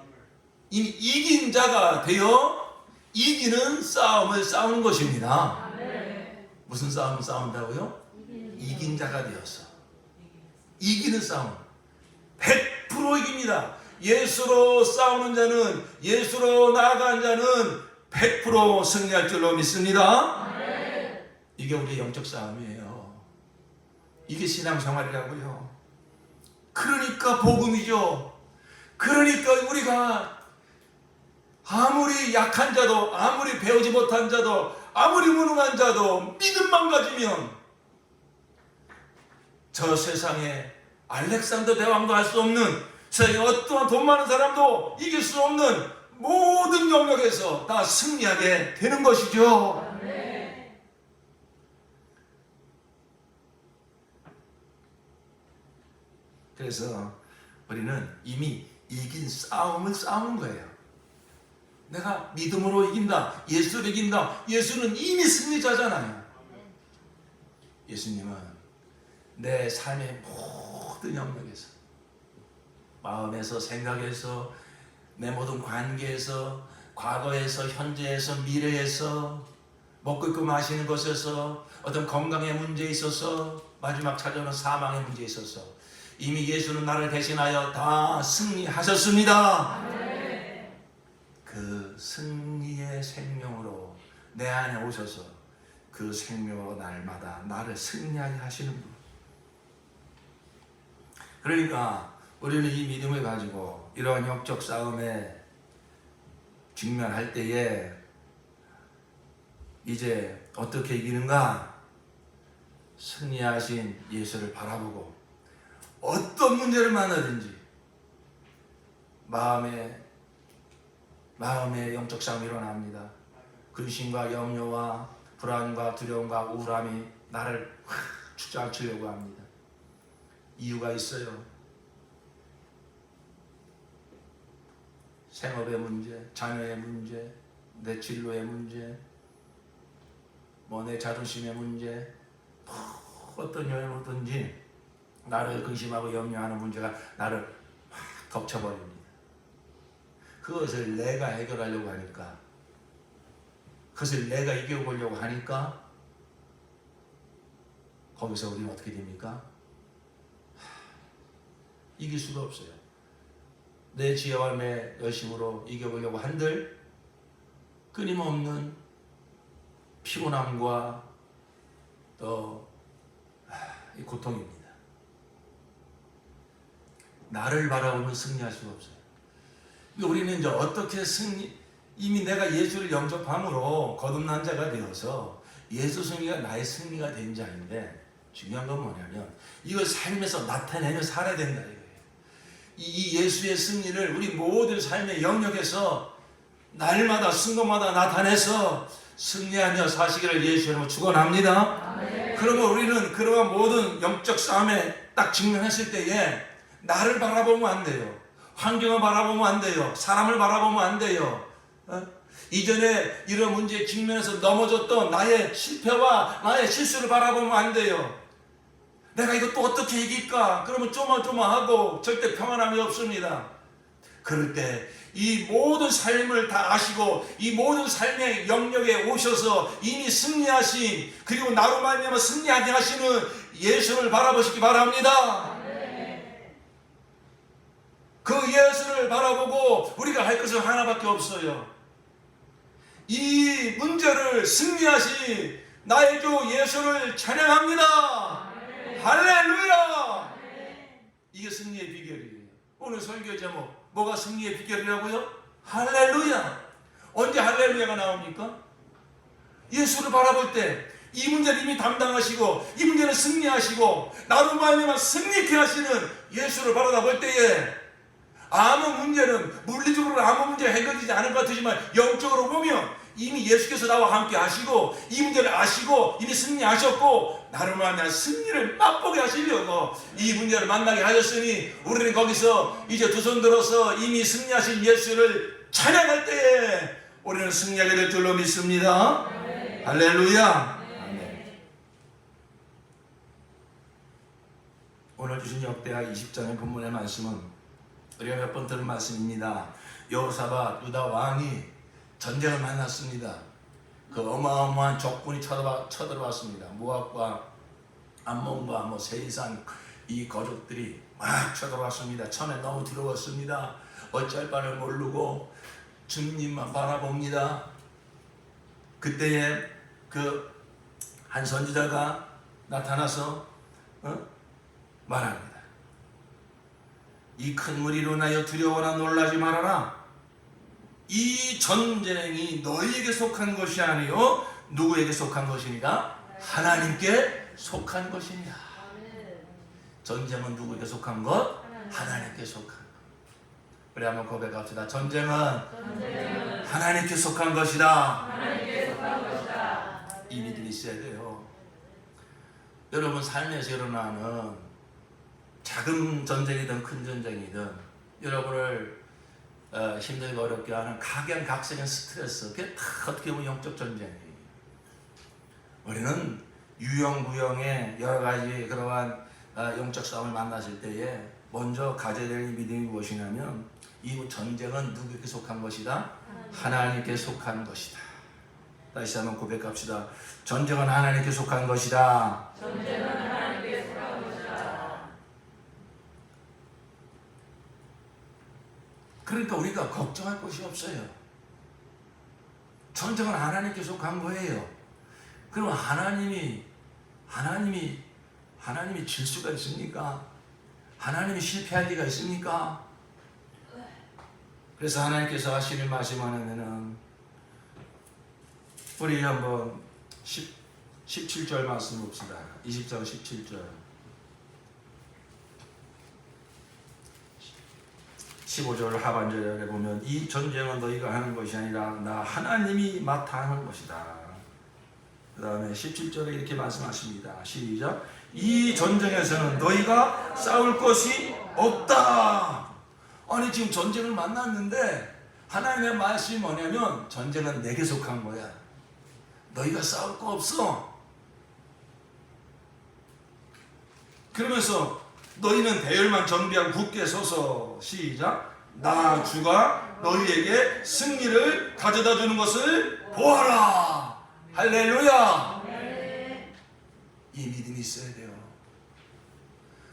이미 이긴 자가 되어 이기는 싸움을 싸우는 것입니다. 무슨 싸움을 싸운다고요? 이긴 자가 되어서 이기는 싸움. 100% 이깁니다. 예수로 싸우는 자는, 예수로 나아간 자는 100% 승리할 줄로 믿습니다. 이게 우리의 영적 싸움이에요. 이게 신앙생활이라고요. 그러니까 복음이죠. 그러니까 우리가 아무리 약한 자도, 아무리 배우지 못한 자도, 아무리 무능한 자도 믿음만 가지면 저 세상에 알렉산더 대왕도 할 수 없는, 세상에 어떠한 돈 많은 사람도 이길 수 없는 모든 영역에서 다 승리하게 되는 것이죠. 그래서 우리는 이미 이긴 싸움을 싸우는 거예요. 내가 믿음으로 이긴다, 예수를 이긴다. 예수는 이미 승리자잖아요. 예수님은 내 삶의 모든 영역에서, 마음에서, 생각에서, 내 모든 관계에서, 과거에서, 현재에서, 미래에서, 먹고 입고 마시는 것에서, 어떤 건강의 문제에 있어서, 마지막 찾아오는 사망의 문제에 있어서 이미 예수는 나를 대신하여 다 승리하셨습니다. 그 승리의 생명으로 내 안에 오셔서 그 생명으로 날마다 나를 승리하게 하시는 분. 그러니까 우리는 이 믿음을 가지고 이러한 영적 싸움에 직면할 때에 이제 어떻게 이기는가? 승리하신 예수를 바라보고 어떤 문제를 만나든지 마음의 영적 싸움이 일어납니다. 근심과 염려와 불안과 두려움과 우울함이 나를 주저앉히려고 합니다. 이유가 있어요. 생업의 문제, 자녀의 문제, 내 진로의 문제, 내 자존심의 문제, 어떤 여행이든지 나를 근심하고 염려하는 문제가 나를 확 덮쳐버립니다. 그것을 내가 해결하려고 하니까, 그것을 내가 이겨보려고 하니까 거기서 우리는 어떻게 됩니까? 이길 수가 없어요. 내 지혜와 내 열심으로 이겨보려고 한들 끊임없는 피곤함과 또 고통입니다. 나를 바라보면 승리할 수가 없어요. 우리는 이제 어떻게 이미 내가 예수를 영접함으로 거듭난 자가 되어서 예수 승리가 나의 승리가 된 자인데, 중요한 건 뭐냐면 이걸 삶에서 나타내며 살아야 된다 이거예요. 이 예수의 승리를 우리 모든 삶의 영역에서 날마다 순간마다 나타내서 승리하며 사시기를 예수 이름으로 축원합니다. 그러면 우리는 그러한 모든 영적 싸움에 딱 직면했을 때에 나를 바라보면 안 돼요. 환경을 바라보면 안 돼요. 사람을 바라보면 안 돼요. 이전에 이런 문제에 직면해서 넘어졌던 나의 실패와 나의 실수를 바라보면 안 돼요. 내가 이거 또 어떻게 이길까? 그러면 조마조마하고 절대 평안함이 없습니다. 그럴 때 이 모든 삶을 다 아시고 이 모든 삶의 영역에 오셔서 이미 승리하신, 그리고 나로 말미암아 승리하게 하시는 예수를 바라보시기 바랍니다. 그 예수를 바라보고 우리가 할 것은 하나밖에 없어요. 이 문제를 승리하신 나의 주 예수를 찬양합니다. 할렐루야. 이게 승리의 비결이에요. 오늘 설교 제목 뭐가 승리의 비결이라고요? 할렐루야. 언제 할렐루야가 나옵니까? 예수를 바라볼 때 이 문제를 이미 담당하시고 이 문제는 승리하시고 나로 말미암아 승리케 하시는 예수를 바라볼 때에 아무 문제는 물리적으로 아무 문제 해결되지 않을 것 같지만 영적으로 보면 이미 예수께서 나와 함께 하시고 이 문제를 아시고 이미 승리하셨고 나로 말미암아 승리를 맛보게 하시려고 이 문제를 만나게 하셨으니 우리는 거기서 이제 두 손 들어서 이미 승리하신 예수를 찬양할 때에 우리는 승리하게 될 줄로 믿습니다. 할렐루야. 오늘 주신 역대하 20장의 본문의 말씀은 우리가 몇 번 들은 말씀입니다. 여호사밧 유다 왕이 전쟁을 만났습니다. 그 어마어마한 적군이 쳐들어왔습니다. 모압과 암몬과 세이산 이 거족들이 막 쳐들어왔습니다. 처음에 너무 두려웠습니다. 어쩔 바를 모르고 주님만 바라봅니다. 그때에 그 한 선지자가 나타나서 말합니다. 이 큰 무리로 인하여 두려워나 놀라지 말아라. 이 전쟁이 너희에게 속한 것이 아니요 누구에게 속한 것이니까? 하나님께 속한 것이니라. 전쟁은 누구에게 속한 것? 하나님께 속한 것. 우리 한번 고백합시다. 전쟁은 하나님께 속한 것이다. 이 믿음이 있어야 돼요. 여러분 삶에서 일어나는 작은 전쟁이든 큰 전쟁이든 여러분을 힘들게 어렵게 하는 각양각색의 스트레스, 그게 다 어떻게 보면 영적 전쟁이에요. 우리는 유형무형의 여러 가지 그러한 영적 싸움을 만났을 때에 먼저 가져야 될 믿음이 무엇이냐면 이 전쟁은 누구에게 속한 것이다? 하나님께 속한 것이다. 다시 한번 고백합시다. 전쟁은 하나님께 속한 것이다. 전쟁은 하나님께 속한 것이다. 그러니까 우리가 걱정할 것이 없어요. 전쟁은 하나님께 속한 거예요. 그럼 하나님이 질 수가 있습니까? 하나님이 실패할 리가 있습니까? 그래서 하나님께서 하시는 말씀 하나는 우리 한번 17절 말씀 봅시다. 20장 17절. 15절 하반절에 보면 이 전쟁은 너희가 하는 것이 아니라 나 하나님이 맡아 하는 것이다. 그 다음에 17절에 이렇게 말씀하십니다. 시작. 이 전쟁에서는 너희가 싸울 것이 없다. 아니 지금 전쟁을 만났는데 하나님의 말씀이 뭐냐면 전쟁은 내게 속한 거야. 너희가 싸울 거 없어. 그러면서 너희는 대열만 정비하고 굳게 서서 시작. 나 주가 너희에게 승리를 가져다 주는 것을 보아라. 할렐루야. 이 믿음이 있어야 돼요.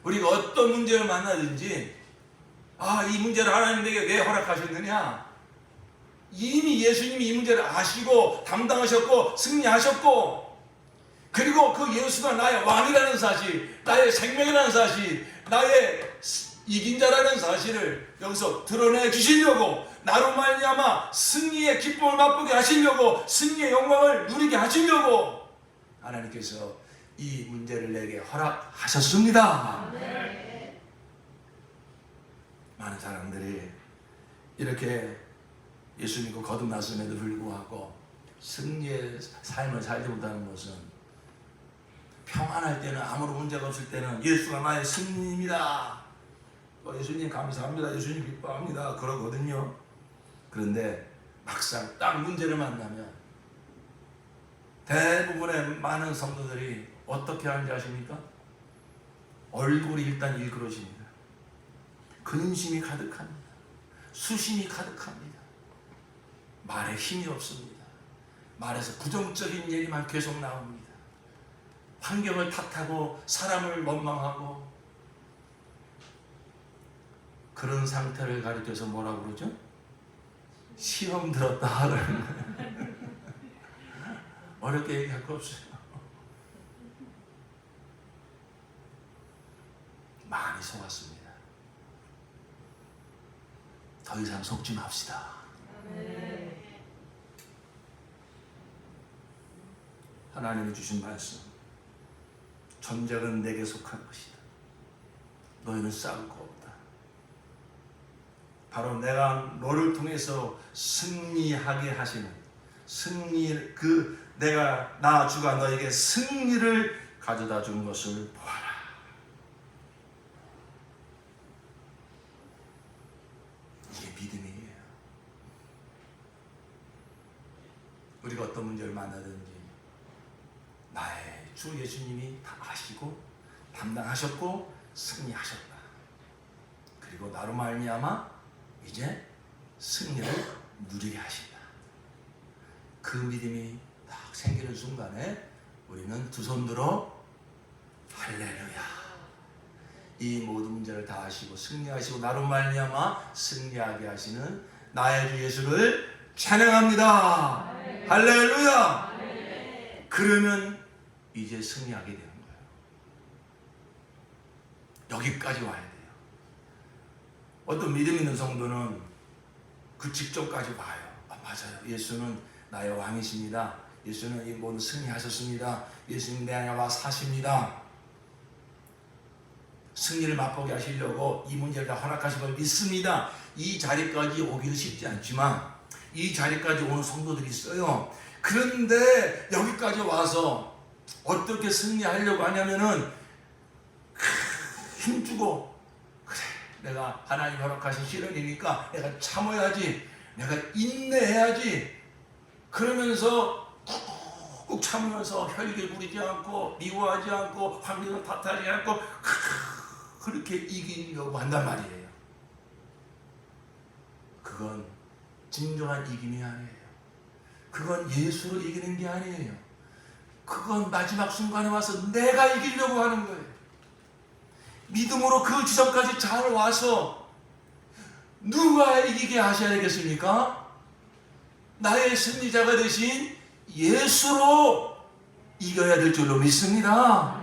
우리가 어떤 문제를 만나든지 이 문제를 하나님 내게 왜 허락하셨느냐? 이미 예수님이 이 문제를 아시고 담당하셨고 승리하셨고 그리고 그 예수가 나의 왕이라는 사실, 나의 생명이라는 사실, 나의 이긴 자라는 사실을 여기서 드러내 주시려고 나로 말미암아 승리의 기쁨을 맛보게 하시려고 승리의 영광을 누리게 하시려고 하나님께서 이 문제를 내게 허락하셨습니다. 네. 많은 사람들이 이렇게 예수 믿고 거듭났음에도 불구하고 승리의 삶을 살지 못하는 것은 평안할 때는 아무런 문제가 없을 때는 예수가 나의 승리입니다. 예수님 감사합니다. 예수님 기뻐합니다. 그러거든요. 그런데 막상 딱 문제를 만나면 대부분의 많은 성도들이 어떻게 하는지 아십니까? 얼굴이 일단 일그러집니다. 근심이 가득합니다. 수심이 가득합니다. 말에 힘이 없습니다. 말에서 부정적인 얘기만 계속 나옵니다. 환경을 탓하고 사람을 원망하고 그런 상태를 가리켜서 뭐라고 그러죠? 시험 들었다. 어렵게 얘기할 거 없어요. 많이 속았습니다. 더 이상 속지 맙시다. 하나님이 주신 말씀, 전쟁은 내게 속한 것이다. 너희는 싸울 거 없다. 바로 내가 너를 통해서 승리하게 하시는 내가 나 주가 너에게 승리를 가져다 준 것을 보아라. 이게 믿음이에요. 우리가 어떤 문제를 만나든지 나의 주 예수님이 다 아시고 담당하셨고 승리하셨다. 그리고 나로 말미암아 이제 승리를 누리게 하신다. 그 믿음이 딱 생기는 순간에 우리는 두 손 들어 할렐루야, 이 모든 문제를 다 하시고 승리하시고 나로 말미암아 승리하게 하시는 나의 주 예수를 찬양합니다. 할렐루야. 그러면 이제 승리하게 되는 거예요. 여기까지 와야 돼요. 어떤 믿음 있는 성도는 그 직전까지 와요. 맞아요. 예수는 나의 왕이십니다. 예수는 이 모든 승리하셨습니다. 예수님 내 안에 와 사십니다. 승리를 맛보게 하시려고 이 문제를 다 허락하신 걸 믿습니다. 이 자리까지 오기는 쉽지 않지만 이 자리까지 오는 성도들이 있어요. 그런데 여기까지 와서 어떻게 승리하려고 하냐면은 힘주고, 그래 내가 하나님 허락하신 시련이니까 내가 참아야지, 내가 인내해야지, 그러면서 꾹꾹 참으면서 혈기 부리지 않고 미워하지 않고 환경을 탓하지 않고 그렇게 이기려고 한단 말이에요. 그건 진정한 이김이 아니에요. 그건 예수로 이기는 게 아니에요. 그건 마지막 순간에 와서 내가 이기려고 하는 거예요. 믿음으로 그 지점까지 잘 와서 누가 이기게 하셔야 되겠습니까? 나의 승리자가 되신 예수로 이겨야 될 줄로 믿습니다.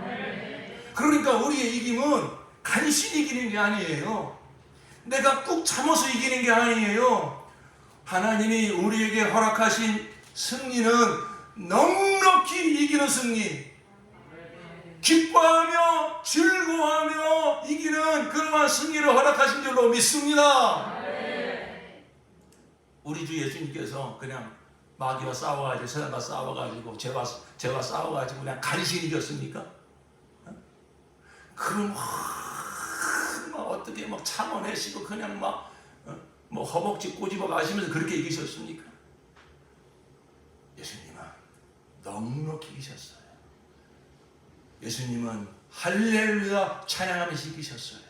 그러니까 우리의 이김은 간신히 이기는 게 아니에요. 내가 꾹 참아서 이기는 게 아니에요. 하나님이 우리에게 허락하신 승리는 넉넉히 이기는 승리, 기뻐하며 즐거워하며 이기는 그러한 승리를 허락하신 줄로 믿습니다. 우리 주 예수님께서 그냥 마귀와 싸워가지고 세상과 싸워가지고 죄와 싸워가지고 그냥 간신히 이겼습니까? 그럼 막 어떻게 막 참아내시고 그냥 막 뭐 허벅지 꼬집어 가시면서 그렇게 이기셨습니까? 예수님은 넉넉히 이기셨어요. 예수님은 할렐루야 찬양하면서 이기셨어요.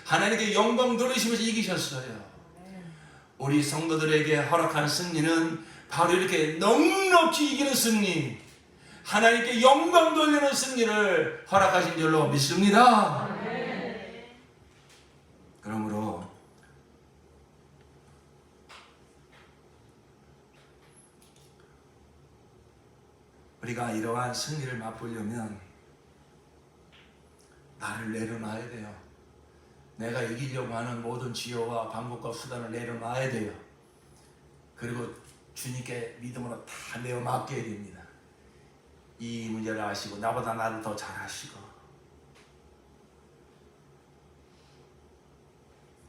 하나님께 영광 돌리시면서 이기셨어요. 우리 성도들에게 허락한 승리는 바로 이렇게 넉넉히 이기는 승리, 하나님께 영광 돌리는 승리를 허락하신 줄로 믿습니다. 그러므로 우리가 이러한 승리를 맛보려면 나를 내려놔야 돼요. 내가 이기려고 하는 모든 지혜와 방법과 수단을 내려놔야 돼요. 그리고 주님께 믿음으로 다 내어 맡겨야 됩니다. 이 문제를 아시고 나보다 나를 더 잘 아시고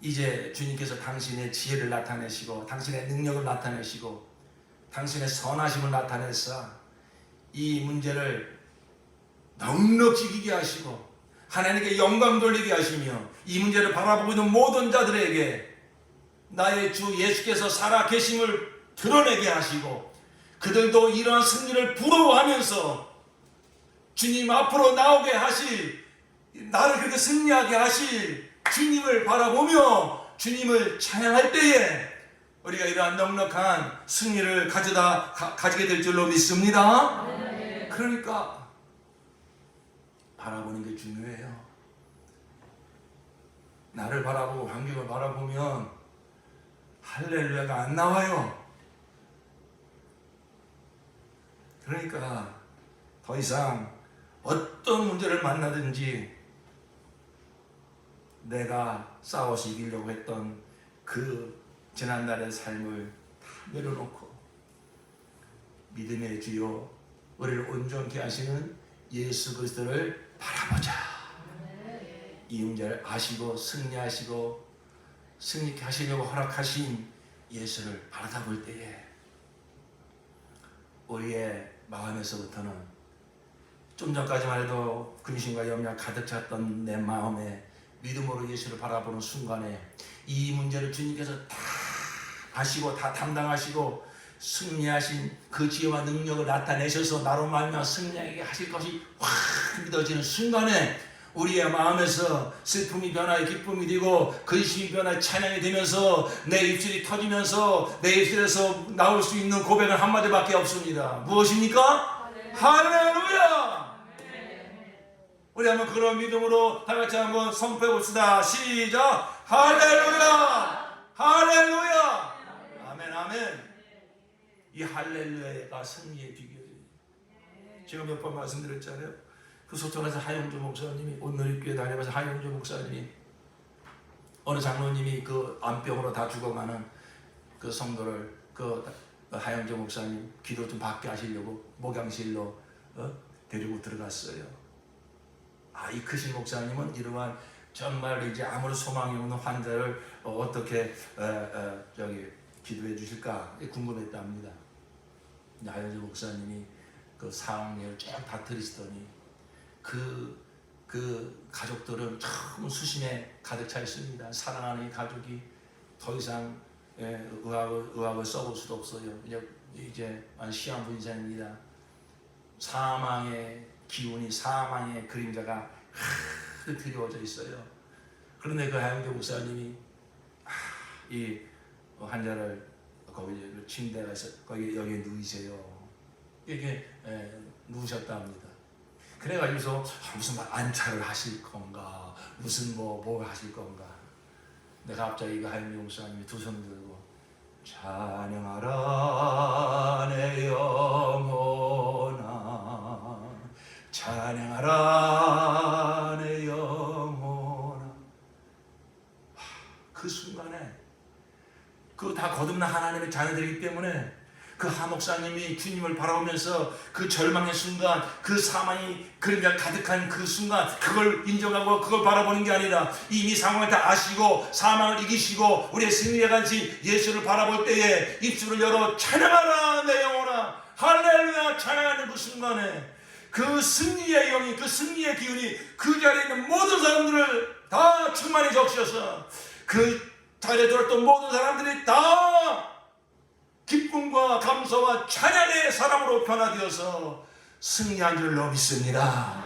이제 주님께서 당신의 지혜를 나타내시고 당신의 능력을 나타내시고 당신의 선하심을 나타내서 이 문제를 넉넉히 이기게 하시고 하나님께 영광 돌리게 하시며 이 문제를 바라보고 있는 모든 자들에게 나의 주 예수께서 살아 계심을 드러내게 하시고 그들도 이러한 승리를 부러워하면서 주님 앞으로 나오게 하실, 나를 그렇게 승리하게 하실 주님을 바라보며 주님을 찬양할 때에 우리가 이러한 넉넉한 승리를 가지게 될 줄로 믿습니다. 그러니까 바라보는 게 중요해요. 나를 바라보고 환경을 바라보면 할렐루야가 안 나와요. 그러니까 더 이상 어떤 문제를 만나든지 내가 싸워서 이기려고 했던 그 지난날의 삶을 다 내려놓고 믿음의 주요 우리를 온전케 하시는 예수 그리스도를 바라보자. 이 문제를 아시고 승리하시고 승리케 하시려고 허락하신 예수를 바라다 볼 때에 우리의 마음에서부터는 좀 전까지만 해도 근심과 염려 가득 찼던 내 마음에 믿음으로 예수를 바라보는 순간에 이 문제를 주님께서 다 아시고 다 담당하시고 승리하신 그 지혜와 능력을 나타내셔서 나로 말미암아 승리하게 하실 것이 확 믿어지는 순간에 우리의 마음에서 슬픔이 변화해 기쁨이 되고 근심이 변화해 찬양이 되면서 내 입술이 터지면서 내 입술에서 나올 수 있는 고백은 한마디밖에 없습니다. 무엇입니까? 할렐루야! 우리 한번 그런 믿음으로 다 같이 한번 선포해 봅시다. 시작! 할렐루야! 할렐루야! 아멘 아멘. 이 할렐루야가 승리의 비결입니다. 제가 몇 번 말씀드렸잖아요. 그 소천에서 하영주 목사님이 온누리교회 다니면서 하영주 목사님이 어느 장로님이 그 암병으로 다 죽어가는 그 성도를 그 하영주 목사님 기도 좀 받게 하시려고 목양실로 데리고 들어갔어요. 이 크신 목사님은 이러한 정말 이제 아무런 소망이 없는 환자를 어떻게 기도해 주실까 궁금했답니다. 하영주 목사님이 그 상황을 쭉 다트리시더니 그 가족들은 참 수심에 가득 차 있습니다. 사랑하는 이 가족이 더 이상 의학을 써볼 수도 없어요. 이제 시한부 인생입니다. 사망의 기운이 사망의 그림자가 하도 드리워져 있어요. 그런데 그 하영주 목사님이 이 환자를 거기 침대에 가서 거기 여기 누우세요. 이렇게 누우셨답니다. 그래가지고서 무슨 안차를 하실 건가 무슨 뭐 하실 건가. 내가 갑자기 그 하영주 목사님이 두 손 들고 찬양하라 내 영혼아 찬양하라 내 영혼아. 그 순간에 그 다 거듭난 하나님의 자녀들이기 때문에 그 하 목사님이 주님을 바라보면서 그 절망의 순간 그 사망이 그림자 가득한 그 순간 그걸 인정하고 그걸 바라보는 게 아니라 이미 상황을 다 아시고 사망을 이기시고 우리의 승리에 간신 예수를 바라볼 때에 입술을 열어 찬양하라 내 영혼아 할렐루야 찬양하는 그 순간에 그 승리의 영이 그 승리의 기운이 그 자리에 있는 모든 사람들을 다 충만히 적셔서 그 자리에 들었던 모든 사람들이 다 기쁨과 감사와 찬양의 사람으로 변화되어서 승리한 줄로 믿습니다.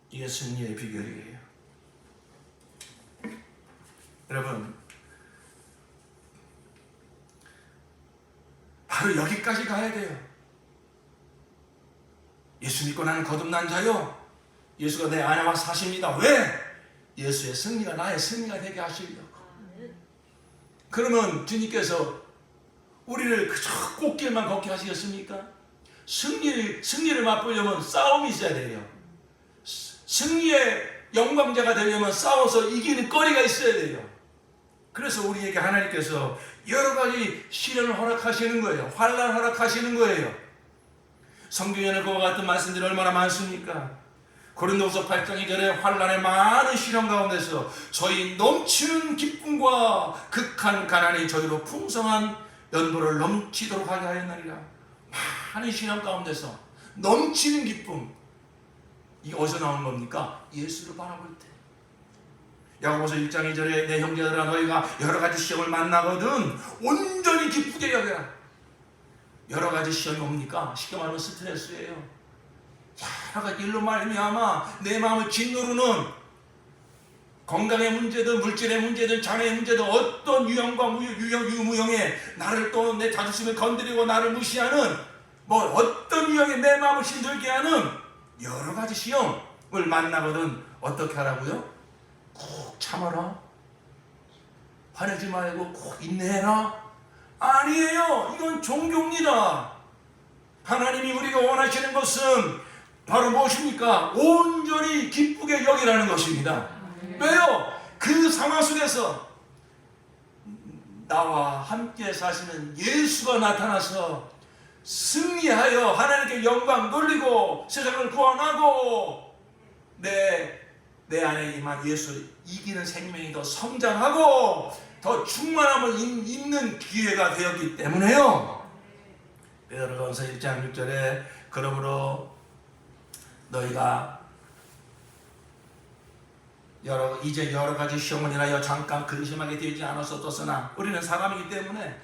이게 승리의 비결이에요. 여러분 바로 여기까지 가야 돼요. 예수 믿고 나는 거듭난 자요 예수가 내 안에 와 사십니다. 왜? 예수의 승리가 나의 승리가 되게 하시려고. 그러면 주님께서 우리를 그저 꽃길만 걷게 하시겠습니까? 승리를 맛보려면 싸움이 있어야 돼요. 승리의 영광자가 되려면 싸워서 이기는 거리가 있어야 돼요. 그래서 우리에게 하나님께서 여러 가지 시련을 허락하시는 거예요. 환난을 허락하시는 거예요. 성경에는 그와 같은 말씀들이 얼마나 많습니까? 고린도후서 8장 2절에 환난의 많은 시련 가운데서 저희 넘치는 기쁨과 극한 가난이 저희로 풍성한 연보를 넘치도록 하게 하였느니라. 많은 시련 가운데서 넘치는 기쁨. 이게 어디서 나오는 겁니까? 예수를 바라볼 때. 야고보서 1장 2절에 내 형제들아 너희가 여러 가지 시험을 만나거든 온전히 기쁘게 여겨라. 여러 가지 시험이 옵니까? 쉽게 말하면 스트레스예요. 여러 가지 일로 말미암아 내 마음을 짓누르는 건강의 문제든 물질의 문제든 장애의 문제든 어떤 유형과 유무형에 나를 또 내 자존심을 건드리고 나를 무시하는 어떤 유형에 내 마음을 힘들게 하는 여러 가지 시험을 만나거든 어떻게 하라고요? 꼭 참아라. 화내지 말고 꼭 인내해라. 아니에요. 이건 종교입니다. 하나님이 우리가 원하시는 것은 바로 무엇입니까? 온전히 기쁘게 여기라는 것입니다. 왜요? 그 상황 속에서 나와 함께 사시는 예수가 나타나서 승리하여 하나님께 영광 돌리고 세상을 구원하고 내 안에 임한 예수 이기는 생명이 더 성장하고 더 충만함을 입는 기회가 되었기 때문에요. 베드로전서 1장 6절에 그러므로 너희가 이제 여러 가지 시험을 인하여 잠깐 근심하게 되지 않았었으나 우리는 사람이기 때문에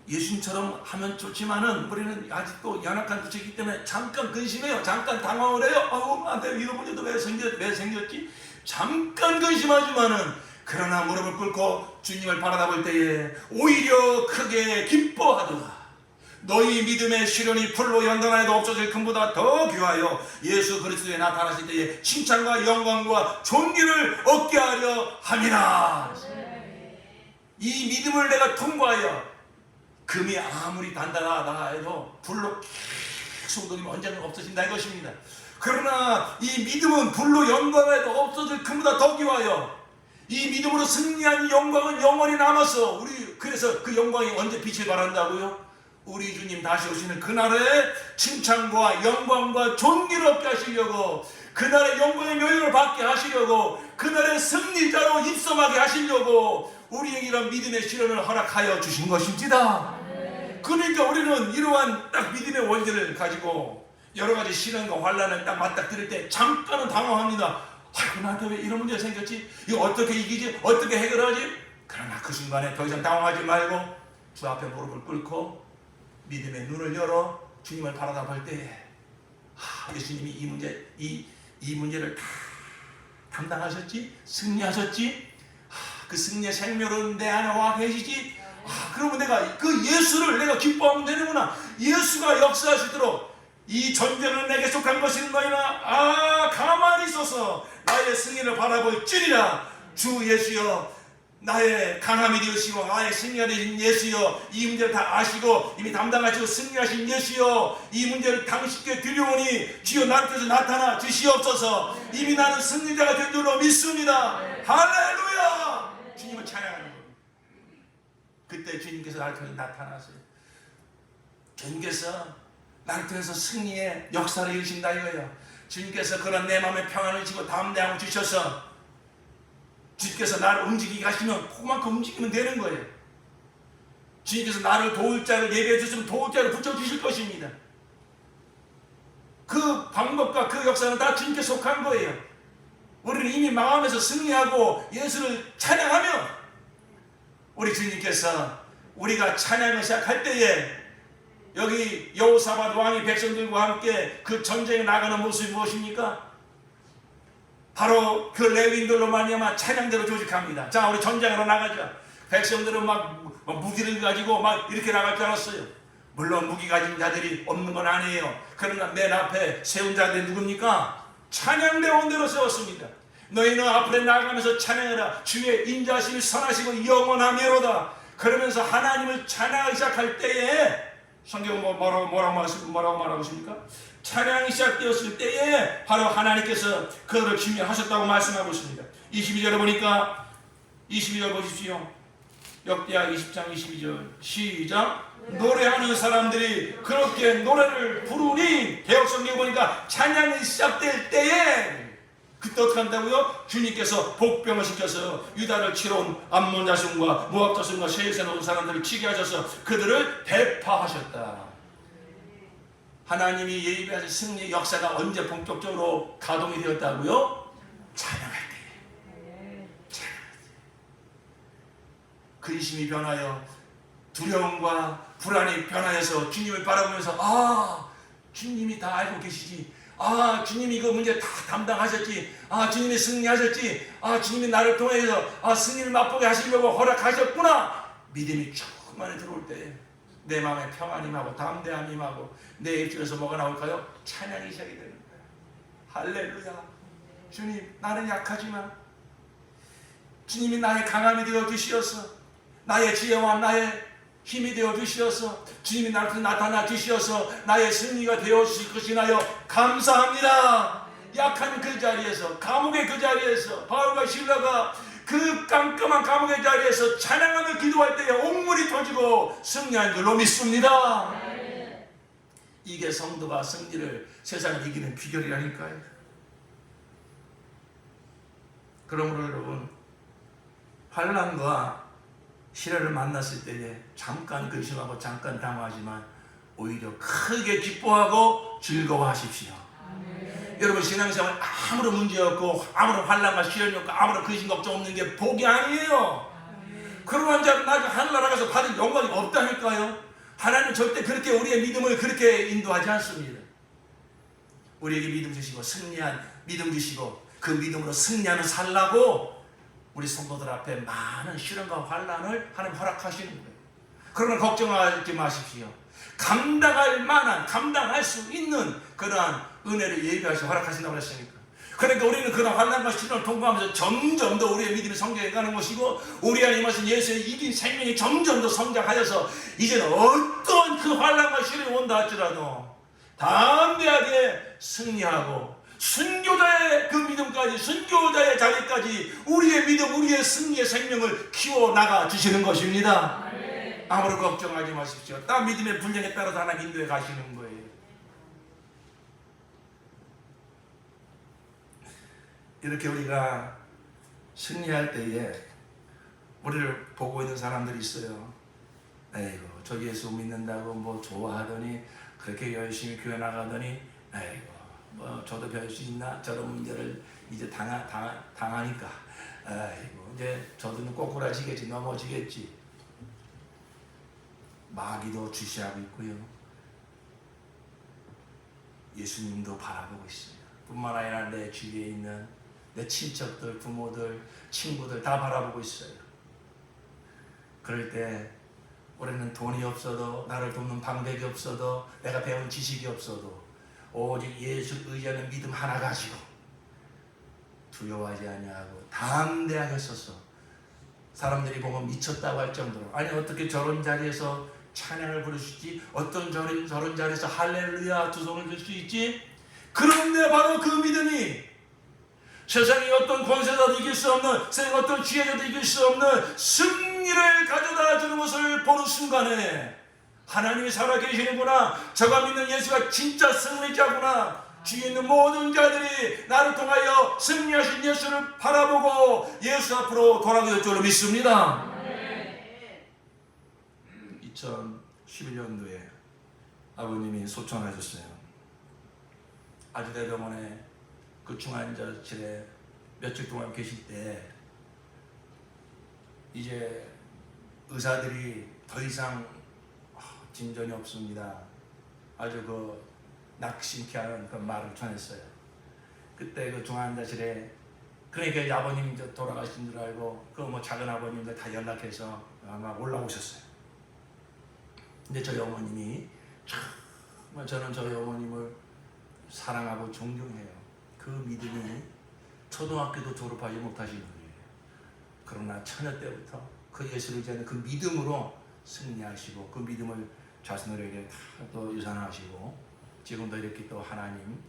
예수님처럼 하면 좋지만은 우리는 아직도 연약한 부처이기 때문에 잠깐 근심해요. 잠깐 당황을 해요. 나한테 이런 문제도 왜 생겼지? 잠깐 근심하지만은 그러나 무릎을 꿇고 주님을 바라다 볼 때에 오히려 크게 기뻐하더라. 너희 믿음의 시련이 불로 연단하여도 없어질 금보다 더 귀하여 예수 그리스도에 나타나실 때에 칭찬과 영광과 존귀를 얻게 하려 함이라. 이 믿음을 내가 통과하여 금이 아무리 단단하다 해도 불로 계속 녹이면 언젠가 없어진다 이것입니다. 그러나 이 믿음은 불로 연단해도 없어질 금보다 더 귀하여 이 믿음으로 승리한 영광은 영원히 남아서 우리 그래서 그 영광이 언제 빛을 발한다고요? 우리 주님 다시 오시는 그날에 칭찬과 영광과 존귀를 얻게 하시려고 그날의 영광의 묘역을 받게 하시려고 그날의 승리자로 입성하게 하시려고 우리에게 이런 믿음의 시련을 허락하여 주신 것입니다. 그러니까 우리는 이러한 딱 믿음의 원리를 가지고 여러 가지 시련과 환난을 딱 맞닥뜨릴 때 잠깐은 당황합니다. 나한테 왜 이런 문제가 생겼지? 이거 어떻게 이기지? 어떻게 해결하지? 그러나 그 순간에 더 이상 당황하지 말고 주 앞에 무릎을 꿇고 믿음의 눈을 열어 주님을 바라다 볼 때에 예수님이 이 문제를 다 담당하셨지? 승리하셨지? 그 승리의 생명은 내 안에 와 계시지? 그러면 내가 그 예수를 내가 기뻐하면 되는구나. 예수가 역사하시도록 이 전쟁은 내게 속한 것인가이나 가만히 있어서 나의 승리를 바라볼지니라. 주 예수여 나의 강함이 되시고 나의 승리가 되신 예수여 이 문제를 다 아시고 이미 담당하시고 승리하신 예수여 이 문제를 당신께 드려오니 주여 나께서 나타나 주시옵소서. 이미 나는 승리자가 된 줄로 믿습니다. 할렐루야. 주님을 찬양하는 겁니다. 그때 주님께서 나를 통해 나타나세요. 주님께서 나를 통해서 승리의 역사를 이루신다 이거예요. 주님께서 그런 내 마음의 평안을 주고 담대함을 주셔서 주님께서 나를 움직이게 하시면 그만큼 움직이면 되는 거예요. 주님께서 나를 도울 자를 예배해 주시면 도울 자를 붙여주실 것입니다. 그 방법과 그 역사는 다 주님께 속한 거예요. 우리는 이미 마음에서 승리하고 예수를 찬양하며 우리 주님께서 우리가 찬양을 시작할 때에 여기 여호사밧 왕이 백성들과 함께 그 전쟁에 나가는 모습이 무엇입니까? 바로 그 레위인들로 말미암아 찬양대로 조직합니다. 자, 우리 전쟁으로 나가자. 백성들은 막 무기를 가지고 막 이렇게 나갈 줄 알았어요. 물론 무기 가진 자들이 없는 건 아니에요. 그러나 맨 앞에 세운 자들이 누굽니까? 찬양대원대로 세웠습니다. 너희는 앞으로 나가면서 찬양하라. 주의 인자심이 선하시고 영원하미로다. 그러면서 하나님을 찬양하기 시작할 때에 성경은 뭐라고 말하고 있습니까? 찬양이 시작되었을 때에 바로 하나님께서 그들을 기묘하셨다고 말씀하고 있습니다. 22절에 보니까 22절 보십시오. 역대하 20장 22절 시작. 노래하는 사람들이 그렇게 노래를 부르니 개역성경에 보니까 찬양이 시작될 때에 그때 어떻게 한다고요? 주님께서 복병을 시켜서 유다를 치러 온 암몬 자손과 모압 자손과 세일에 놓은 사람들을 치게 하셔서 그들을 대파하셨다. 하나님이 예비하신 승리의 역사가 언제 본격적으로 가동이 되었다고요? 찬양할 때. 근심이 변하여 두려움과 불안이 변하여서 주님을 바라보면서 주님이 다 알고 계시지. 주님이 이거 문제 다 담당하셨지. 주님이 승리하셨지. 주님이 나를 통해서 승리를 맛보게 하시려고 허락하셨구나. 믿음이 충만히 들어올 때 내 마음에 평안이 임하고 담대함이 임하고 내 입술에서 뭐가 나올까요? 찬양이 시작이 되는 거야. 할렐루야. 주님, 나는 약하지만 주님이 나의 강함이 되어 주시어서 나의 지혜와 나의 힘이 되어 주시어서 주님이 나한테 나타나 주시어서 나의 승리가 되어 주실 것이나요 감사합니다. 약한 그 자리에서, 감옥의 그 자리에서 바울과 실라가 그 깜깜한 감옥의 자리에서 찬양하며 기도할 때에 옥물이 터지고 승리한 줄로 믿습니다. 이게 성도가 승리를, 세상을 이기는 비결이라니까요. 그러므로 여러분, 환난과 시련을 만났을 때에 잠깐 근심하고 잠깐 당황하지만 오히려 크게 기뻐하고 즐거워하십시오. 여러분, 신앙생활 아무런 문제 없고 아무런 환난과 시련이 없고 아무런 근심 걱정 없는 게 복이 아니에요. 그러한 자는 나중에 하늘나라 가서 받을 영광이 없다니까요. 하나님은 절대 그렇게 우리의 믿음을 그렇게 인도하지 않습니다. 우리에게 믿음 주시고 승리한 믿음 주시고 그 믿음으로 승리하는 살라고 우리 성도들 앞에 많은 시련과 환난을 하나님 허락하시는 거예요. 그러면 걱정하지 마십시오. 감당할 만한, 감당할 수 있는 그러한 은혜를 예비하시고 허락하신다고 했으니까. 그러니까 우리는 그런 환난과 시련을 통과하면서 점점 더 우리의 믿음이 성장해가는 것이고, 우리 안에 임하신 예수의 이긴 생명이 점점 더 성장하여서 이제는 어떤 그 환난과 시련이 온다 할지라도 담대하게 승리하고 순교자의 그 믿음까지, 순교자의 자리까지 우리의 믿음, 우리의 승리의 생명을 키워나가 주시는 것입니다. 아무런 걱정하지 마십시오. 딱 믿음의 분량에 따라서 하나님 인도해 가시는 거예요. 이렇게 우리가 승리할 때에 우리를 보고 있는 사람들이 있어요. 에이고, 저 예수 믿는다고 뭐 좋아하더니, 그렇게 열심히 교회 나가더니, 에이고, 뭐 저도 별 수 있나? 저런 문제를 이제 당하니까, 에이고, 이제 저도 꼬꾸라지겠지, 넘어지겠지. 마귀도 주시하고 있고요. 예수님도 바라보고 있어요. 뿐만 아니라 내 주위에 있는 내 친척들, 부모들, 친구들 다 바라보고 있어요. 그럴 때 우리는 돈이 없어도, 나를 돕는 방법이 없어도, 내가 배운 지식이 없어도 오직 예수 의지하는 믿음 하나 가지고 두려워하지 아니하고 담대하게 서서, 사람들이 보면 미쳤다고 할 정도로, 아니 어떻게 저런 자리에서 찬양을 부를 수 있지? 어떤 저런 자리에서 할렐루야 두 손을 들 수 있지? 그런데 바로 그 믿음이 세상의 어떤 권세자도 이길 수 없는, 세상의 어떤 지혜자도 이길 수 없는 승리를 가져다 주는 것을 보는 순간에 하나님이 살아계시는구나, 저가 믿는 예수가 진짜 승리자구나, 주위에 있는 모든 자들이 나를 통하여 승리하신 예수를 바라보고 예수 앞으로 돌아가게 될 줄로 믿습니다. 2011년도에 아버님이 소천하셨어요. 아주대병원에 그 중환자실에 며칠 동안 계실 때 이제 의사들이 더 이상 진전이 없습니다. 아주 그 낙심케 하는 그 말을 전했어요. 그때 그 중환자실에, 그러니까 이제 아버님 이제 돌아가신 줄 알고 그 뭐 작은 아버님들 다 연락해서 아마 올라오셨어요. 근데 저희 어머님이 정말, 저는 저희 어머님을 사랑하고 존경해요. 그 믿음이 초등학교도 졸업하지 못하신 분이에요. 그러나 처녀 때부터 그 예수를 의지하는 그 믿음으로 승리하시고, 그 믿음을 자손들에게 다 또 유산하시고, 지금도 이렇게 또 하나님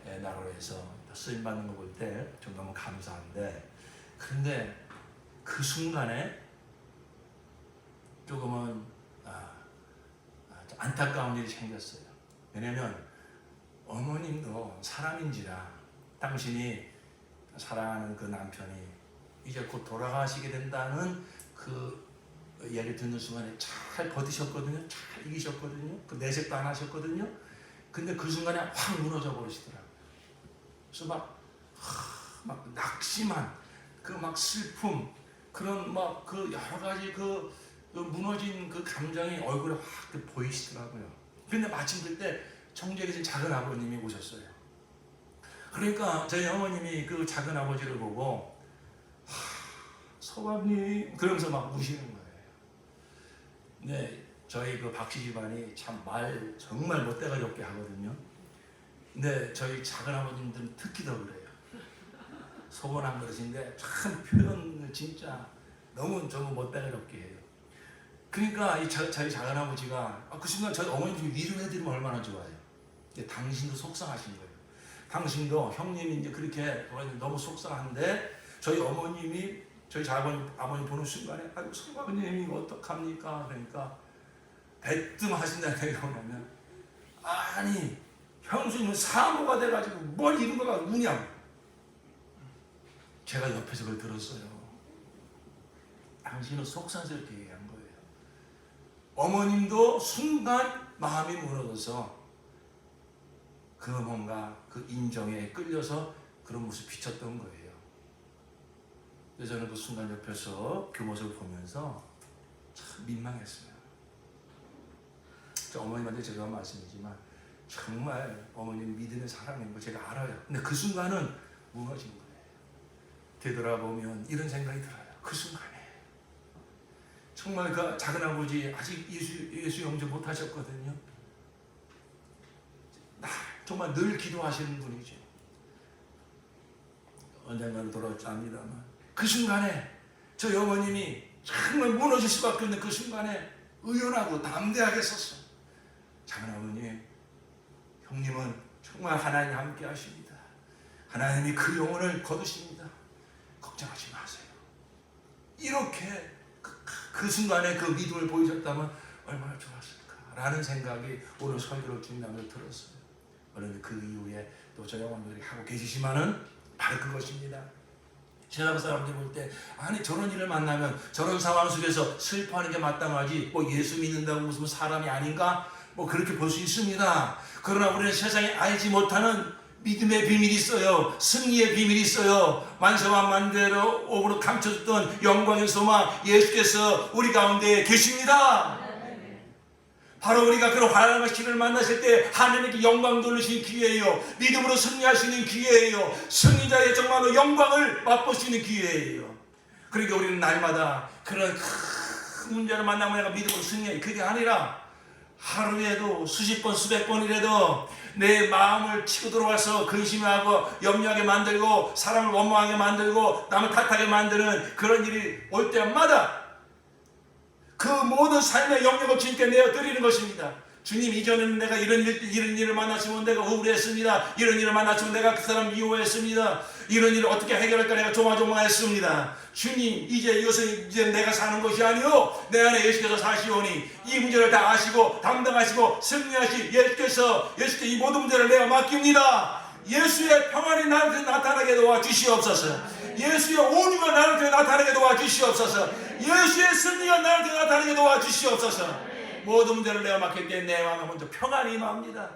나라로 해서 쓰임받는 거 볼 때 좀 너무 감사한데, 그런데 그 순간에 조금은 안타까운 일이 생겼어요. 왜냐면 어머님도 사람인지라 당신이 사랑하는 그 남편이 이제 곧 돌아가시게 된다는 그 얘기를 듣는 순간에 잘 버티셨거든요. 잘 이기셨거든요. 그 내색도 안 하셨거든요. 근데 그 순간에 확 무너져 버리시더라고요. 그래서 막 낙심한 그 막 슬픔, 그런 막 그 여러 가지 그 무너진 그 감정이 얼굴에 확 보이시더라고요. 근데 마침 그때 청주에 계신 작은 아버님이 오셨어요. 그러니까 저희 어머님이 그 작은 아버지를 보고 서방님 그러면서 막 우시는 거예요. 근데 저희 그 박씨 집안이 참 말 정말 못되가리 없게 하거든요. 근데 저희 작은 아버님들은 특히 더 그래요. 소원한 그릇인데 참 표현을 진짜 너무 못되가리 없게 해요. 그러니까 저희 작은 아버지가 그 순간 저희 어머님 위로해드리면 얼마나 좋아요. 당신도 속상하신 거예요. 당신도 형님이 이제 그렇게 너무 속상한데 저희 어머님이 저희 아버님 보는 순간에 아이고 성아버님이 어떡합니까? 그러니까 대뜸 하신다는 얘기가 뭐냐면 아니 형수님은 사모가 돼가지고 뭘 이런 거가 우냐. 제가 옆에서 그걸 들었어요. 당신은 속상스럽게 얘기한 거예요. 어머님도 순간 마음이 무너져서 그 뭔가 그 인정에 끌려서 그런 모습 비쳤던 거예요. 그래서 저는 그 순간 옆에서 그 모습을 보면서 참 민망했어요. 저 어머님한테 제가 한 말씀이지만 정말 어머님 믿음의 사랑인 거 제가 알아요. 근데 그 순간은 무너진 거예요. 되돌아보면 이런 생각이 들어요. 그 순간에 정말 그 작은 아버지 아직 예수 영접 못 하셨거든요. 정말 늘 기도하시는 분이죠. 언젠가는 돌아올지 압니다만 그 순간에 저희 어머님이 정말 무너질 수밖에 없는 그 순간에 의연하고 담대하게 섰어. 작은 아버님, 형님은 정말 하나님 함께 하십니다. 하나님이 그 영혼을 거두십니다. 걱정하지 마세요. 이렇게 그 순간에 그 믿음을 보여줬다면 얼마나 좋았을까라는 생각이 오늘 설교를 준다면 들었어요. 그런데 그 이후에 또 저희 어머니들이 하고 계시지만은 바로 그것입니다. 세상 사람들 볼 때 아니 저런 일을 만나면 저런 상황 속에서 슬퍼하는 게 마땅하지 뭐 예수 믿는다고 무슨 사람이 아닌가 뭐 그렇게 볼 수 있습니다. 그러나 우리는 세상에 알지 못하는 믿음의 비밀이 있어요. 승리의 비밀이 있어요. 만세와 만대로 오브로 감춰졌던 영광의 소망 예수께서 우리 가운데 계십니다. 바로 우리가 그런 환난과 시련을 만났을 때 하나님께 영광 돌리시는 기회예요. 믿음으로 승리하시는 기회예요. 승리자의 정말로 영광을 맛볼 수 있는 기회예요. 그러니까 우리는 날마다 그런 큰 문제를 만나면 내가 믿음으로 승리해. 그게 아니라 하루에도 수십 번 수백 번이라도 내 마음을 치고 들어와서 근심하고 염려하게 만들고 사람을 원망하게 만들고 남을 탓하게 만드는 그런 일이 올 때마다 그 모든 삶의 영역을 주님께 내어드리는 것입니다. 주님 이전에는 내가 이런 일을 만났으면 내가 우울했습니다. 이런 일을 만났으면 내가 그 사람 미워했습니다. 이런 일을 어떻게 해결할까 내가 조마조마했습니다. 주님 이것은 이제 내가 사는 것이 아니요 내 안에 예수께서 사시오니 이 문제를 다 아시고 담당하시고 승리하시 예수께서 이 모든 문제를 내가 맡깁니다. 예수의 평안이 나한테 나타나게 도와주시옵소서. 예수의 온유가 나한테 나타나게 도와주시옵소서. 예수의 승리가 나한테 나타나게 도와주시옵소서. 모든 문제를 내가 맡길 때 내 마음에 먼저 평안이 임합니다.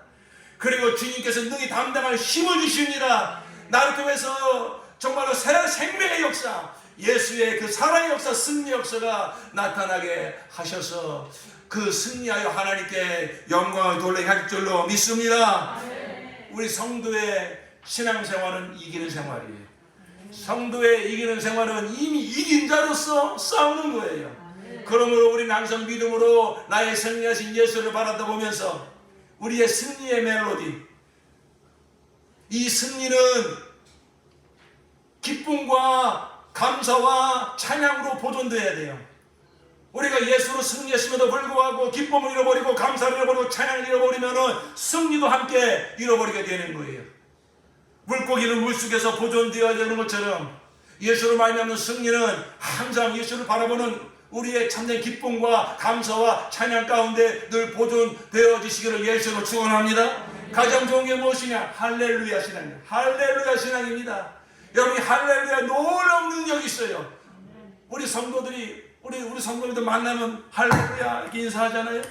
그리고 주님께서 능히 담당할 힘을 주십니다. 나를 통해서 정말로 새 생명의 역사, 예수의 그 사랑의 역사, 승리의 역사가 나타나게 하셔서 그 승리하여 하나님께 영광을 돌리게 할 줄로 믿습니다. 우리 성도의 신앙생활은 이기는 생활이에요. 성도의 이기는 생활은 이미 이긴 자로서 싸우는 거예요. 그러므로 우리는 항상 믿음으로 나의 승리하신 예수를 바라보면서 우리의 승리의 멜로디, 이 승리는 기쁨과 감사와 찬양으로 보존돼야 돼요. 우리가 예수로 승리했음에도 불구하고 기쁨을 잃어버리고 감사를 잃어버리고 찬양을 잃어버리면 승리도 함께 잃어버리게 되는 거예요. 물고기는 물속에서 보존되어야 되는 것처럼 예수로 말미암는 승리는 항상 예수를 바라보는 우리의 참된 기쁨과 감사와 찬양 가운데 늘 보존되어지시기를 예수로 축원합니다. 가장 좋은 게 무엇이냐? 할렐루야 신앙입니다. 할렐루야 신앙입니다. 여러분이 할렐루야 놀라운 능력이 있어요. 우리 성도들이 우리 성도님들 만나면 할렐루야 이렇게 인사하잖아요.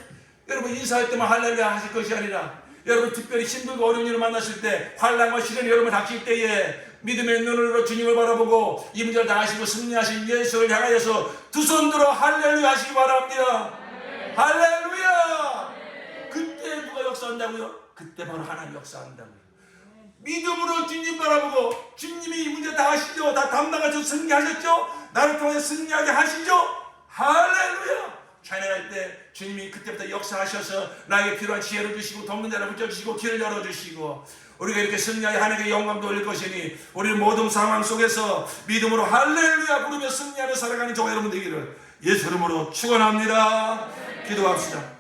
여러분 인사할 때만 할렐루야 하실 것이 아니라 여러분 특별히 힘들고 어려운 일을 만나실 때 환난과 시련이 여러분 닥칠 때에 믿음의 눈으로 주님을 바라보고 이 문제를 다 아시고 승리하신 예수를 향하여서 두 손 들어 할렐루야 하시기 바랍니다. 할렐루야. 그때 누가 역사한다고요? 그때 바로 하나님 역사한다고요. 믿음으로 주님 바라보고 주님이 이 문제 다 아시죠? 다 담당하셔서 승리하셨죠? 나를 통해 승리하게 하시죠? 할렐루야. 찬양할 때 주님이 그때부터 역사하셔서 나에게 필요한 지혜를 주시고 돕는 자를 붙여주시고 길을 열어주시고 우리가 이렇게 승리하여 하나님께 영광 돌릴 것이니 우리는 모든 상황 속에서 믿음으로 할렐루야 부르며 승리하며 살아가는 저와 여러분 되기를 예수 이름으로 축원합니다. 기도합시다.